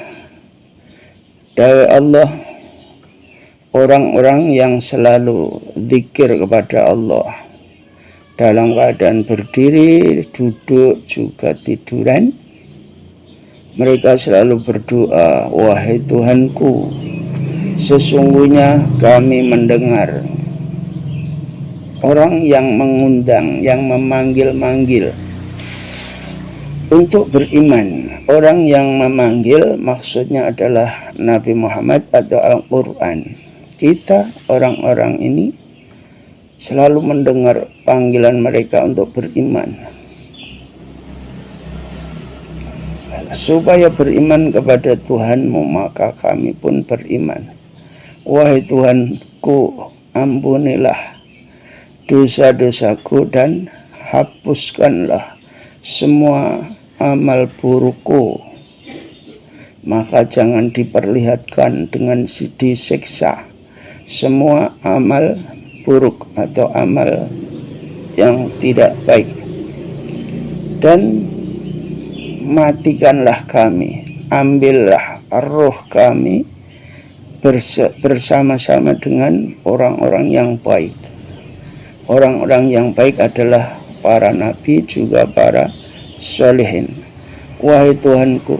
Dawe Allah orang-orang yang selalu zikir kepada Allah dalam keadaan berdiri, duduk, juga tiduran, mereka selalu berdoa, wahai Tuhanku, sesungguhnya kami mendengar orang yang mengundang, yang memanggil-manggil untuk beriman. Orang yang memanggil maksudnya adalah Nabi Muhammad atau Al-Quran. Kita orang-orang ini selalu mendengar panggilan mereka untuk beriman, supaya beriman kepada Tuhanmu, maka kami pun beriman. Wahai Tuhanku, ampunilah dosa-dosaku dan hapuskanlah semua amal burukku, maka jangan diperlihatkan dengan disiksa semua amal buruk atau amal yang tidak baik, dan matikanlah kami, ambillah roh kami bersama-sama dengan orang-orang yang baik. Orang-orang yang baik adalah para nabi, juga para sholihin. Wahai Tuhanku,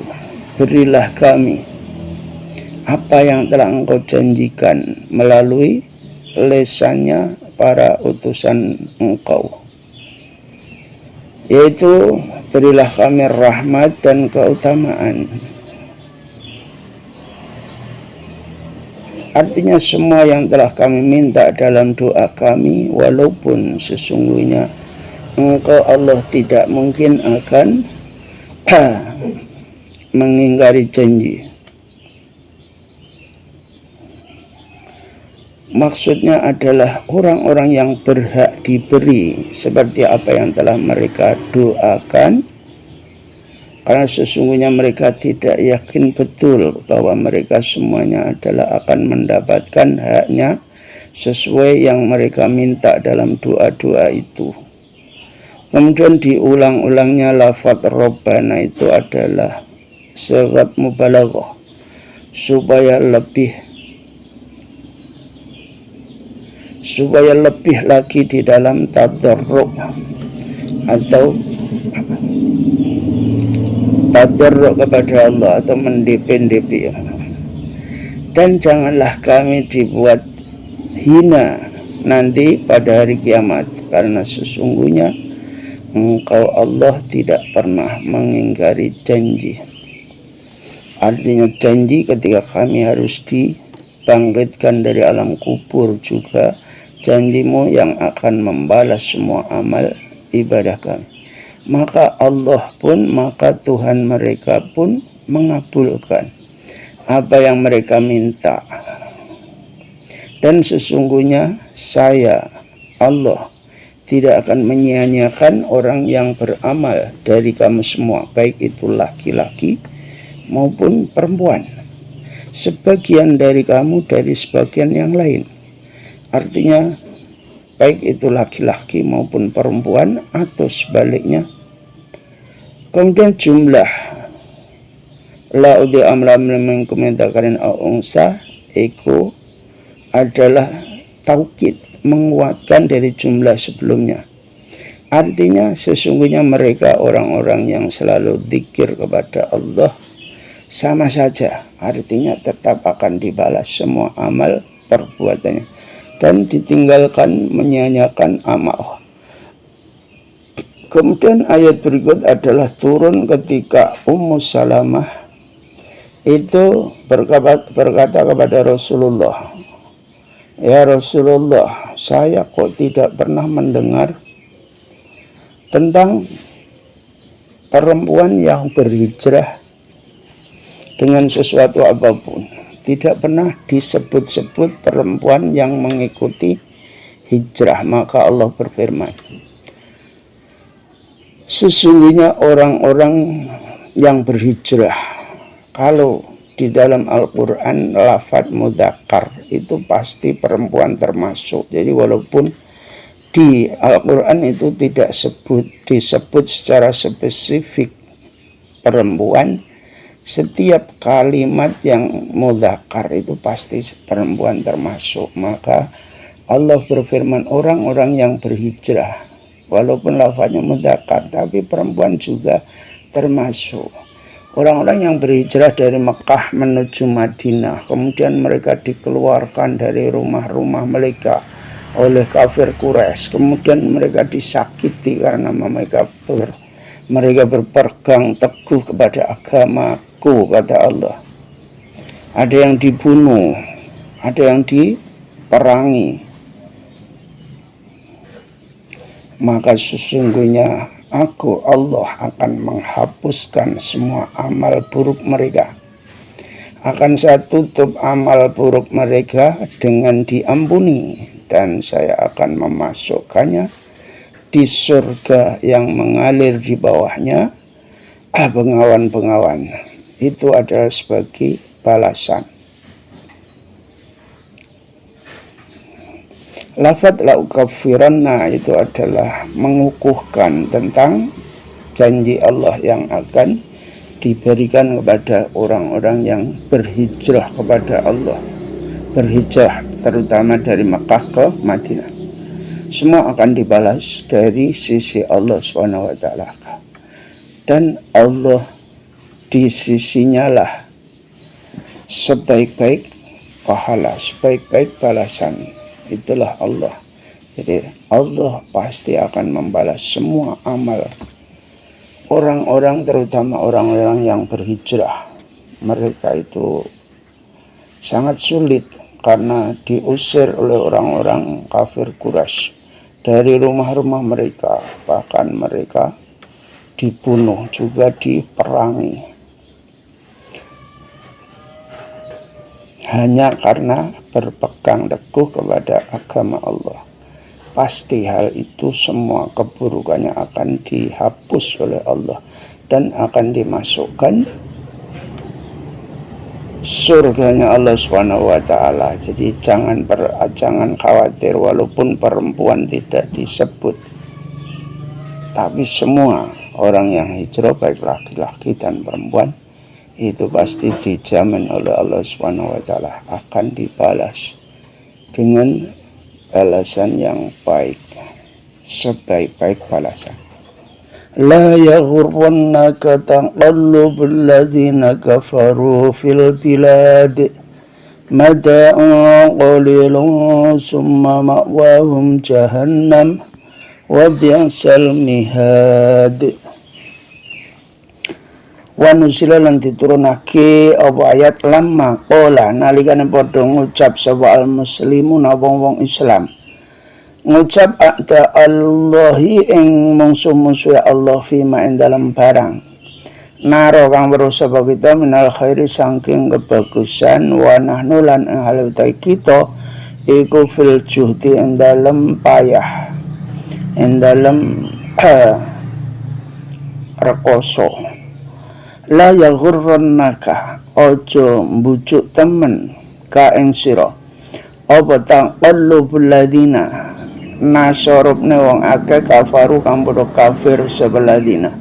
berilah kami apa yang telah Engkau janjikan melalui lesannya para utusan Engkau, yaitu berilah kami rahmat dan keutamaan. Artinya semua yang telah kami minta dalam doa kami, walaupun sesungguhnya Engkau Allah tidak mungkin akan mengingkari janji. Maksudnya adalah orang-orang yang berhak diberi seperti apa yang telah mereka doakan, karena sesungguhnya mereka tidak yakin betul bahwa mereka semuanya adalah akan mendapatkan haknya sesuai yang mereka minta dalam doa-doa itu. Kemudian diulang-ulangnya lafaz Rabbana itu adalah sigat mubalaghah supaya lebih lagi di dalam tadarruk atau tadarruk kepada Allah atau mendepi-depi. Dan janganlah kami dibuat hina nanti pada hari kiamat, karena sesungguhnya Engkau Allah tidak pernah mengingkari janji. Artinya janji ketika kami harus dibangkitkan dari alam kubur, juga janjimu yang akan membalas semua amal ibadah kami. Maka Allah pun, maka Tuhan mereka pun mengabulkan apa yang mereka minta. Dan sesungguhnya saya Allah tidak akan menyia-nyiakan orang yang beramal dari kamu semua, baik itu laki-laki maupun perempuan. Sebagian dari kamu dari sebagian yang lain. Artinya baik itu laki-laki maupun perempuan atau sebaliknya. Kemudian jumlah laudi amlam minkum dzakarin aw unsa itu adalah taukid, menguatkan dari jumlah sebelumnya. Artinya sesungguhnya mereka orang-orang yang selalu dzikir kepada Allah sama saja, artinya tetap akan dibalas semua amal perbuatannya dan ditinggalkan menyia-nyiakan amal. Kemudian ayat berikut adalah turun ketika Ummu Salamah itu berkata kepada Rasulullah, "Ya Rasulullah, saya kok tidak pernah mendengar tentang perempuan yang berhijrah dengan sesuatu apapun. Tidak pernah disebut-sebut perempuan yang mengikuti hijrah." Maka Allah berfirman, sesungguhnya orang-orang yang berhijrah, kalau di dalam Al-Quran lafadz mudzakkar itu pasti perempuan termasuk. Jadi walaupun di Al-Quran itu tidak disebut secara spesifik perempuan, setiap kalimat yang mudzakkar itu pasti perempuan termasuk. Maka Allah berfirman, orang-orang yang berhijrah, walaupun lafaznya mudzakkar, tapi perempuan juga termasuk. Orang-orang yang berhijrah dari Mekah menuju Madinah, kemudian mereka dikeluarkan dari rumah-rumah mereka oleh kafir Quraisy, kemudian mereka disakiti karena mereka berpegang teguh kepada agamaku, kata Allah. Ada yang dibunuh, ada yang diperangi. Maka sesungguhnya aku Allah akan menghapuskan semua amal buruk mereka. Akan saya tutup amal buruk mereka dengan diampuni, dan saya akan memasukkannya di surga yang mengalir di bawahnya bengawan-bengawan. Itu adalah sebagai balasan. Lafadz la'ukaffiranna itu adalah mengukuhkan tentang janji Allah yang akan diberikan kepada orang-orang yang berhijrah kepada Allah, berhijrah terutama dari Makkah ke Madinah. Semua akan dibalas dari sisi Allah SWT, dan Allah di sisinya lah sebaik-baik pahala, sebaik-baik balasan. Itulah Allah. Jadi Allah pasti akan membalas semua amal orang-orang, terutama orang-orang yang berhijrah. Mereka itu sangat sulit karena diusir oleh orang-orang kafir Quraisy dari rumah-rumah mereka, bahkan mereka dibunuh, juga diperangi, hanya karena berpegang teguh kepada agama Allah. Pasti hal itu semua keburukannya akan dihapus oleh Allah dan akan dimasukkan surganya Allah SWT. Jadi jangan khawatir, walaupun perempuan tidak disebut, tapi semua orang yang hijrah, baik laki-laki dan perempuan, itu pasti dijamin oleh Allah SWT akan dibalas dengan balasan yang baik, sebaik-baik balasan. La yaghurrannaka taqallubul ladzina kafaru fil bilad mata'un qalilun summa ma'wahum jahannam wa bi'sal mihad. Wa nuzila lan diturunake apa ayat lamma qala nalikane padha ngucap sapa al muslimun wong-wong Islam, ngucap ada Allahi ing mungsuh-mungsuh Allah fima ing dalam barang naro kang berusaha kita minal khairi saking kebagusan, wa nahnu lan hal kita iku fil juhdi ing dalam payah, ing dalem rekoso. La yaghurrannaka ojo mbujuk temen ka ing sira apa taqallubul ladina nasorupne wong akeh kafaru kang padha kafir sebeladina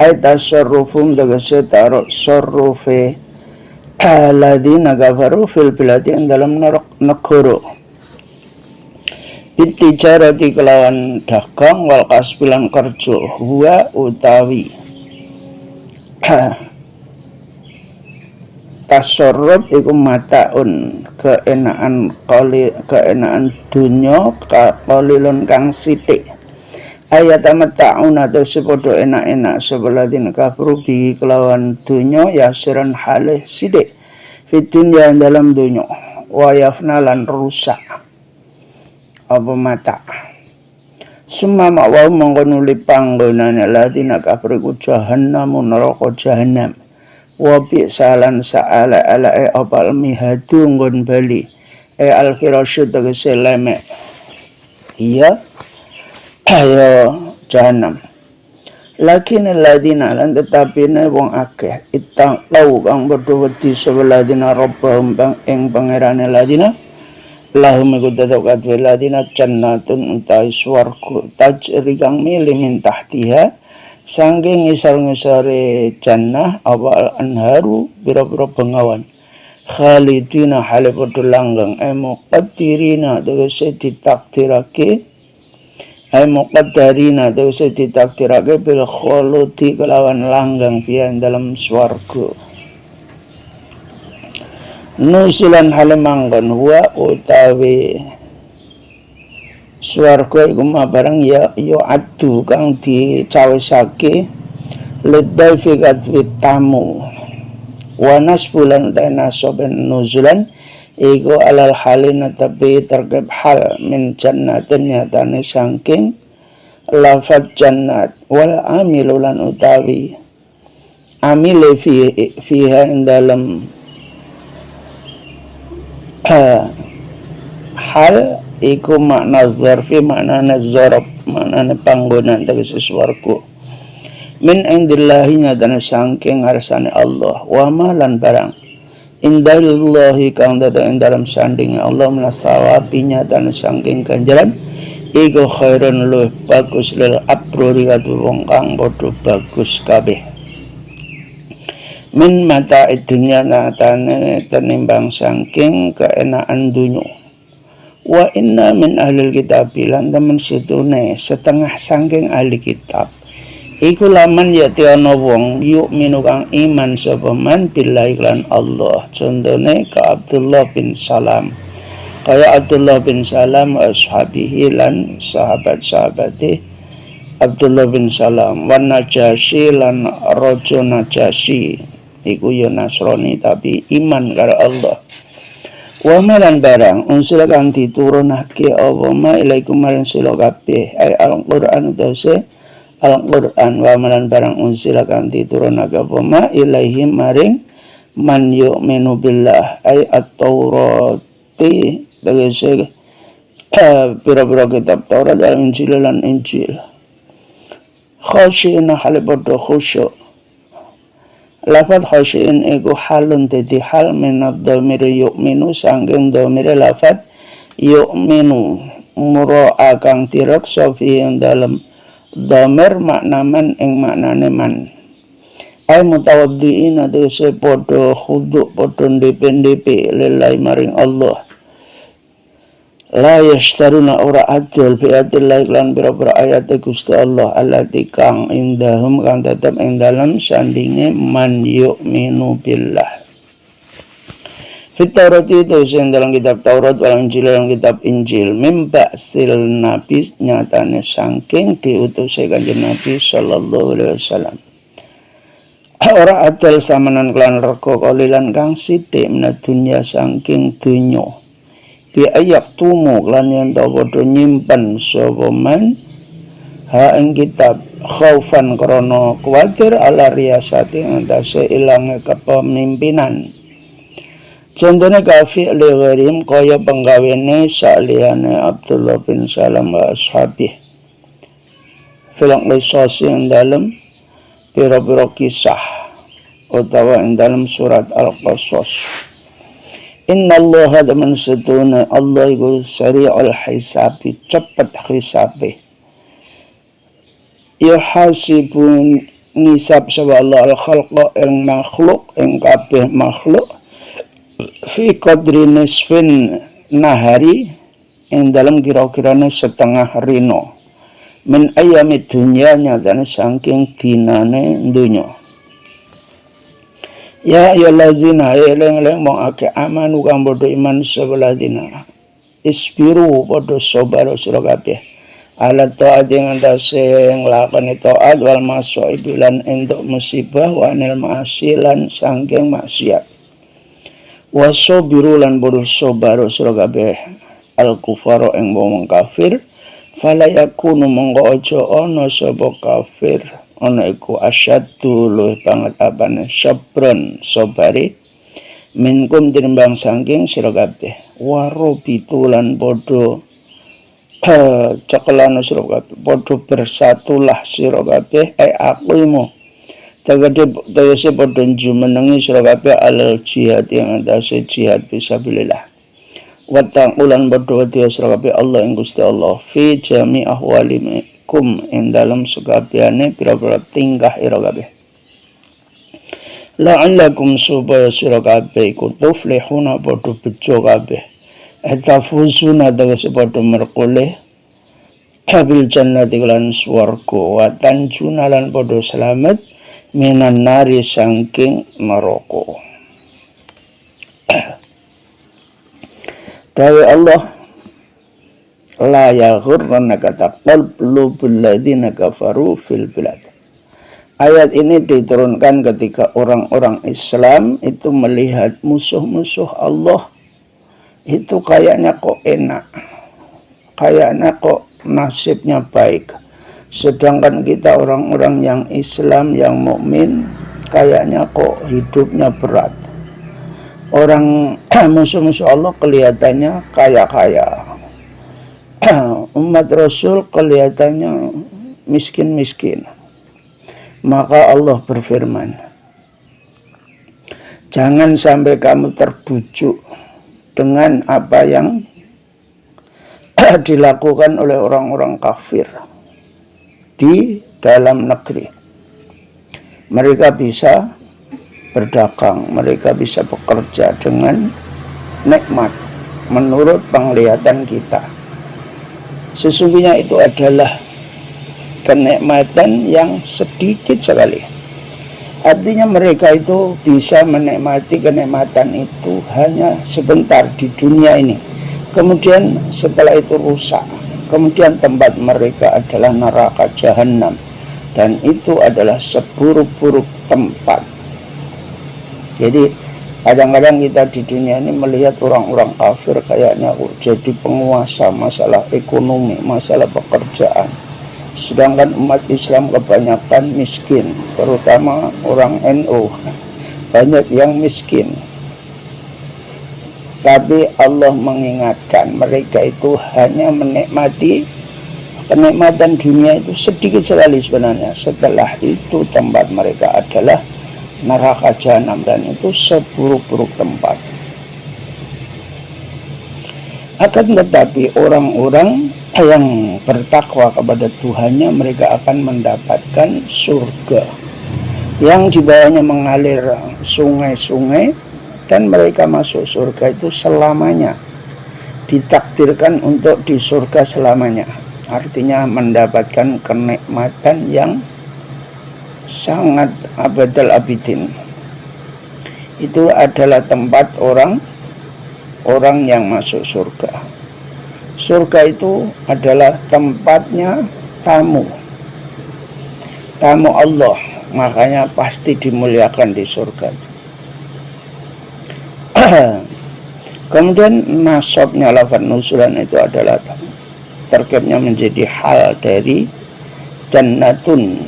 ay tasarrufum tegese taruh sorrufe ladina kafaru fil biladi ing dalam negara bitijarati kelawan dagang wal kasbilan kerja huwa utawi tasarruf iku mataun keenaan dunya qalilun kang sithik ayat mataun atau sepodo enak-enak sebeladin kafru bi kelawan dunya yasiran halih sithik fit dunya dalam dunya wa yafna lan rusak apa mata summa ma'wa mongko nuli panggonane ladina kafir ku jahannam neraka jahannam wa bi salan sa'ala ala apal mihadu nggon bali al firasy tegese lemek iya ayo jahannam lakin ladina lan tetapine wong akeh itang tau kang padha wedi sebeladina rabbahum bang ing pangerane ladina lahum iku tetep kadhe ladina jannatun utai swarga tajri kang mili min tahtiha sangking ngisor-ngisore jannah awal anharu bira-bira bengawan khalidina hale padha langgeng muqaddirina tegese ditakdirake muqaddarina tegese ditakdirake bil khuludi kelawan langgeng fiha dalam swarga nusilan halemanggon huwa utawi swarga iku barang ya adu kang dicawesake lidaifi kadwi tamu wanas bulan tanasoben nuzulan iku alal halin tapi terkep hal min jannatin nyatane sangking lafad jannat wal amilulan utawi amile fiha dalam hal iku makna zarfi maknane zarab maknane panggonan tegese swarga min indillahi nyatane sangking ngarsane Allah wa malan barang indallahi kang dada ing dalam sanding Allah menasawabi nyatane sangking ganjaran iku khairun luh bagus lil abrori katu wong kang padha bagus kabeh min mata idunya natane tenimbang sangking keenaan dunya wa inna min ahlil kitab lan temen situne setengah sangking ahli kitab iku laman yati ana wong yuk minu kang iman sapa man billahi lan Allah contone ka Abdullah bin Salam kaya Abdullah bin Salam wa ashabihi lan sahabat-sahabate Abdullah bin Salam wan Najasyi lan raja Najasyi iku ya Nasrani tapi iman karo Allah wa malan barang unsila kang diturunake apa ma ilaikum maring sira kabeh ay al-Qur'an dose al-Qur'an wa malan barang unsila kang diturunake apa ma ilaihim maring man yu'minu billah ay at-taurati tegese pira-pira kitab Taurat dan Injil lan Injil khasyi'ina halibodo khusyuk lafad khasyi'in iku halun dadi hal minad dhamir yu'minu sangking dhamir lafad yu'minu mura'a kang direksa fi dalam dhamir maknaman ing maknane man ay mutawaddi'ina tegese padha khudu padha ndepe-ndepe lillahi maring Allah la yashtaruna ora adil bi adillahi lan bira-bira ayat Gusti Allah allati kang indahum kang tetep ing dalem sandinge man yu'minu billah fit Taurat itu sing dalam kitab Taurat wal Injil dalam kitab Injil mimba sil nabi nyatane saking diutuse kanjeng Nabi sallallahu alaihi wasallam ora adil samanan kelan rego kalilan kang sithik menat dunya saking dunya bi ayak tumu lan yen ta padha nyimpen sapa man ha ing kitab khaufan krana kuwatir ala riyasati antase ilange kepemimpinan contohnya kafi ligharim kaya penggawene saliyane Abdullah bin Salam wa ashabih fil qisas yang dalam pira-pira kisah utawa ing dalam surat Al-Qasas. Innallaha daman setuna Allah iku sari'ul hisabi, cepet hisabe. Yuhasibun ngisab sapa Allah al-khalqa ing makhluk ing kabeh makhluk fi qadri nisfin nahari ing dalam kira-kirane setengah rino min ayami dunya nyatane saking dinane dunya. Ya ayyuhallazina eleng-eleng mong akeh amanu kang padha iman sabaladina isbiru padha sabar sira kabeh ala taat yang andase nglakoni taat wal masaib lan entuk musibah wa anil ma'asilan saking maksiat wasobiru lan padha sabar sira kabeh al kufara ing wong kafir fala yakunu mongko aja ana sapa kafir ana iku asyaddu luwih banget apane sabron sabare minkum tinimbang saking sira kabeh warobitu lan padha cekelana sira kabeh padha bersatulah sira kabeh aqimu tegese padha jumenengi sira kabeh alal jihad yang andase jihad fisabilillah wa ta'ulan padha wedi sira kabeh Allah ing Gusti Allah fi jami ahwalikum ing dalam sakabehane pira-pira tingkah ira kabeh la'allakum supaya sira kabeh iku tuflihuna padha bejo kabeh atafuzuna tegese padha merkoleh kabil jannati lan swarga wa tanjuna lan padha selamat minan nari saking neraka. Dawe Allah la yaghurrannaka taqallubul ladzina kafaru fil bilad. Ayat ini diturunkan ketika orang-orang Islam itu melihat musuh-musuh Allah itu kayaknya kok enak, kayaknya kok nasibnya baik. Sedangkan kita orang-orang yang Islam, yang mukmin, kayaknya kok hidupnya berat. Orang musuh-musuh Allah kelihatannya kaya-kaya. Umat Rasul kelihatannya miskin-miskin. Maka Allah berfirman, jangan sampai kamu terbujuk dengan apa yang dilakukan oleh orang-orang kafir di dalam negeri. Mereka bisa berdagang, mereka bisa bekerja dengan nikmat menurut penglihatan kita. Sesungguhnya itu adalah kenikmatan yang sedikit sekali. Artinya mereka itu bisa menikmati kenikmatan itu hanya sebentar di dunia ini. Kemudian setelah itu rusak. Kemudian tempat mereka adalah neraka jahanam. Dan itu adalah seburuk-buruk tempat. Jadi kadang-kadang kita di dunia ini melihat orang-orang kafir kayaknya jadi penguasa masalah ekonomi, masalah pekerjaan. Sedangkan umat Islam kebanyakan miskin, terutama orang NU. Banyak yang miskin. Tapi Allah mengingatkan mereka itu hanya menikmati kenikmatan dunia itu sedikit sekali sebenarnya. Setelah itu tempat mereka adalah neraka jahanam dan itu seburuk-buruk tempat. Akan tetapi orang-orang yang bertakwa kepada Tuhannya mereka akan mendapatkan surga yang di bawahnya mengalir sungai-sungai. Dan mereka masuk surga itu selamanya. Ditakdirkan untuk di surga selamanya. Artinya mendapatkan kenikmatan yang sangat abadal abidin. Itu adalah tempat orang yang masuk surga. Surga itu adalah tempatnya tamu Allah. Makanya pasti dimuliakan di surga. Kemudian nasabnya lafaz nusulan itu adalah terkepnya menjadi hal dari jannatun.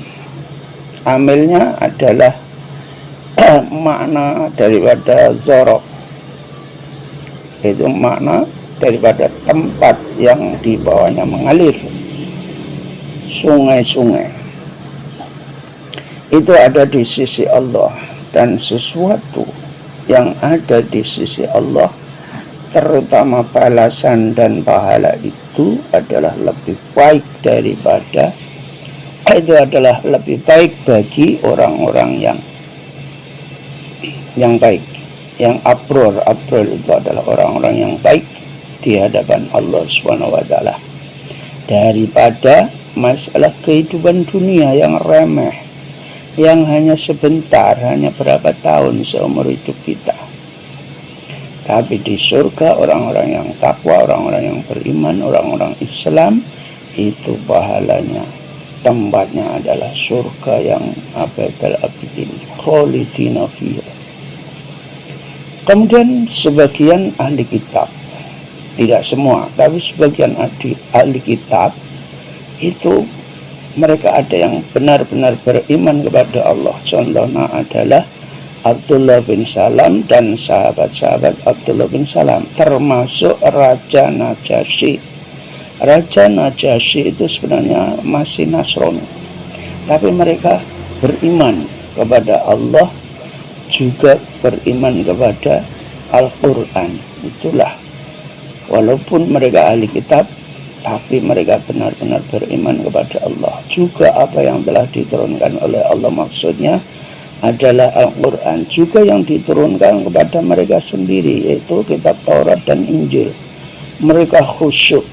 Amilnya adalah makna daripada zorok, itu makna daripada tempat yang di bawahnya mengalir sungai-sungai itu ada di sisi Allah, dan sesuatu yang ada di sisi Allah terutama balasan dan pahala itu adalah lebih baik daripada lebih baik bagi orang-orang yang baik, yang abror itu adalah orang-orang yang baik di hadapan Allah Subhanahu wa taala, daripada masalah kehidupan dunia yang remeh, yang hanya sebentar, hanya berapa tahun seumur hidup kita. Tapi di surga orang-orang yang takwa, orang-orang yang beriman, orang-orang Islam, itu pahalanya, tempatnya adalah surga yang abadal abidin, khalidina fiha. Kemudian sebagian ahli kitab, tidak semua, tapi sebagian ahli kitab itu mereka ada yang benar-benar beriman kepada Allah. Contohnya adalah Abdullah bin Salam dan sahabat-sahabat Abdullah bin Salam, termasuk Raja Najasyi. Raja Najasyi itu sebenarnya masih Nasrani, tapi mereka beriman kepada Allah, juga beriman kepada Al-Quran. Itulah, walaupun mereka ahli kitab, tapi mereka benar-benar beriman kepada Allah. Juga apa yang telah diturunkan oleh Allah, maksudnya adalah Al-Quran, juga yang diturunkan kepada mereka sendiri, yaitu kitab Taurat dan Injil. Mereka khusyuk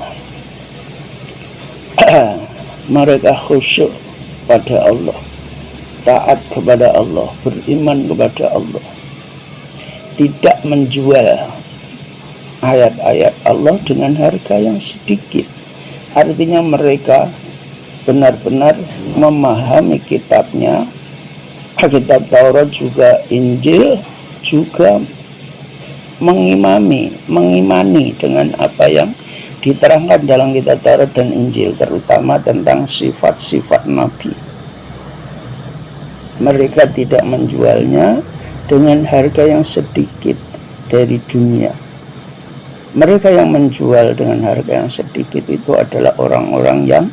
mereka khusyuk pada Allah, taat kepada Allah, beriman kepada Allah, tidak menjual ayat-ayat Allah dengan harga yang sedikit. Artinya mereka benar-benar memahami kitabnya, kitab Taurat juga Injil, juga mengimani dengan apa yang diterangkan dalam kitab Taurat dan Injil, terutama tentang sifat-sifat Nabi. Mereka tidak menjualnya dengan harga yang sedikit dari dunia. Mereka yang menjual dengan harga yang sedikit itu adalah orang-orang yang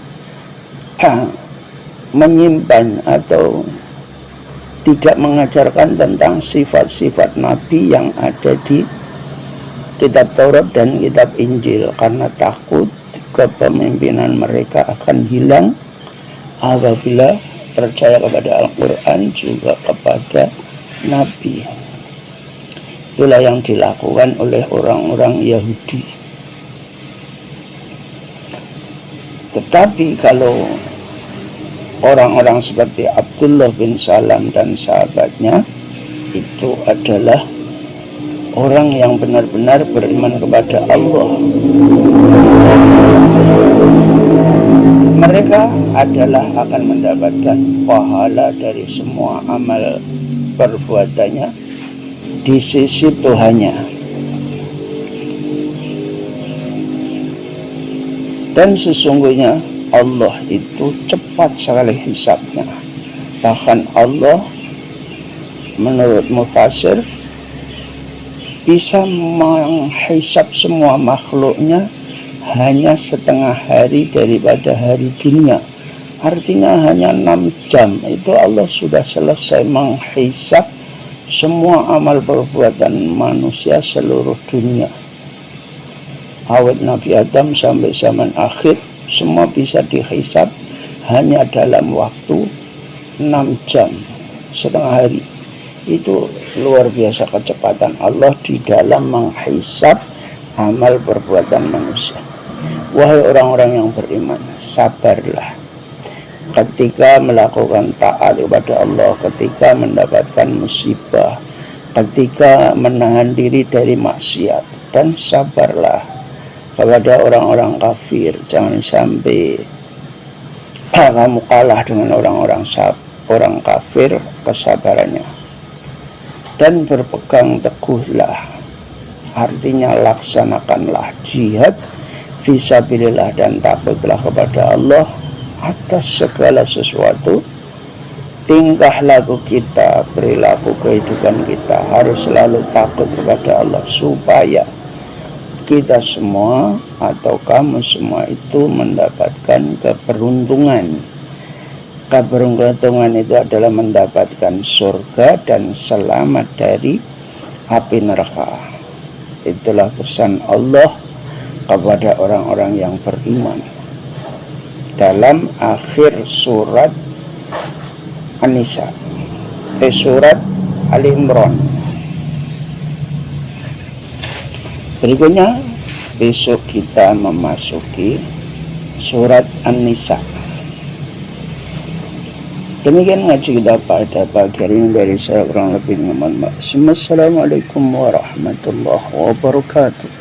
menyimpan atau tidak mengajarkan tentang sifat-sifat Nabi yang ada di kitab Taurat dan kitab Injil, karena takut kepemimpinan mereka akan hilang apabila percaya kepada Al-Quran, juga kepada Nabi. Itulah yang dilakukan oleh orang-orang Yahudi. Tetapi kalau orang-orang seperti Abdullah bin Salam dan sahabatnya, itu adalah orang yang benar-benar beriman kepada Allah. Mereka adalah akan mendapatkan pahala dari semua amal perbuatannya di sisi Tuhannya. Dan sesungguhnya Allah itu cepat sekali hisabnya. Bahkan Allah menurut mufasir bisa menghisab semua makhluknya hanya setengah hari daripada hari dunia. Artinya hanya 6 jam itu Allah sudah selesai menghisab semua amal perbuatan manusia seluruh dunia. Awal Nabi Adam sampai zaman akhir semua bisa dihisab hanya dalam waktu 6 jam, setengah hari. Itu luar biasa kecepatan Allah di dalam menghisab amal perbuatan manusia. Wahai orang-orang yang beriman, sabarlah ketika melakukan taat kepada Allah, ketika mendapatkan musibah, ketika menahan diri dari maksiat, dan sabarlah kepada orang-orang kafir. Jangan sampai kamu kalah dengan orang kafir kesabarannya. Dan berpegang teguhlah, artinya laksanakanlah jihad fisabilillah dan takutlah kepada Allah atas segala sesuatu. Tingkah laku kita, perilaku kehidupan kita harus selalu takut kepada Allah, supaya kita semua atau kamu semua itu mendapatkan keberuntungan. Keberuntungan itu adalah mendapatkan surga dan selamat dari api neraka. Itulah pesan Allah kepada orang-orang yang beriman dalam akhir surat An-Nisa, surat Ali Imran. Berikutnya besok kita memasuki surat An-Nisa. Demikian ngaji kita pada pagi hari ini dari saya, kurang lebih mohon maaf. Assalamualaikum warahmatullahi wabarakatuh.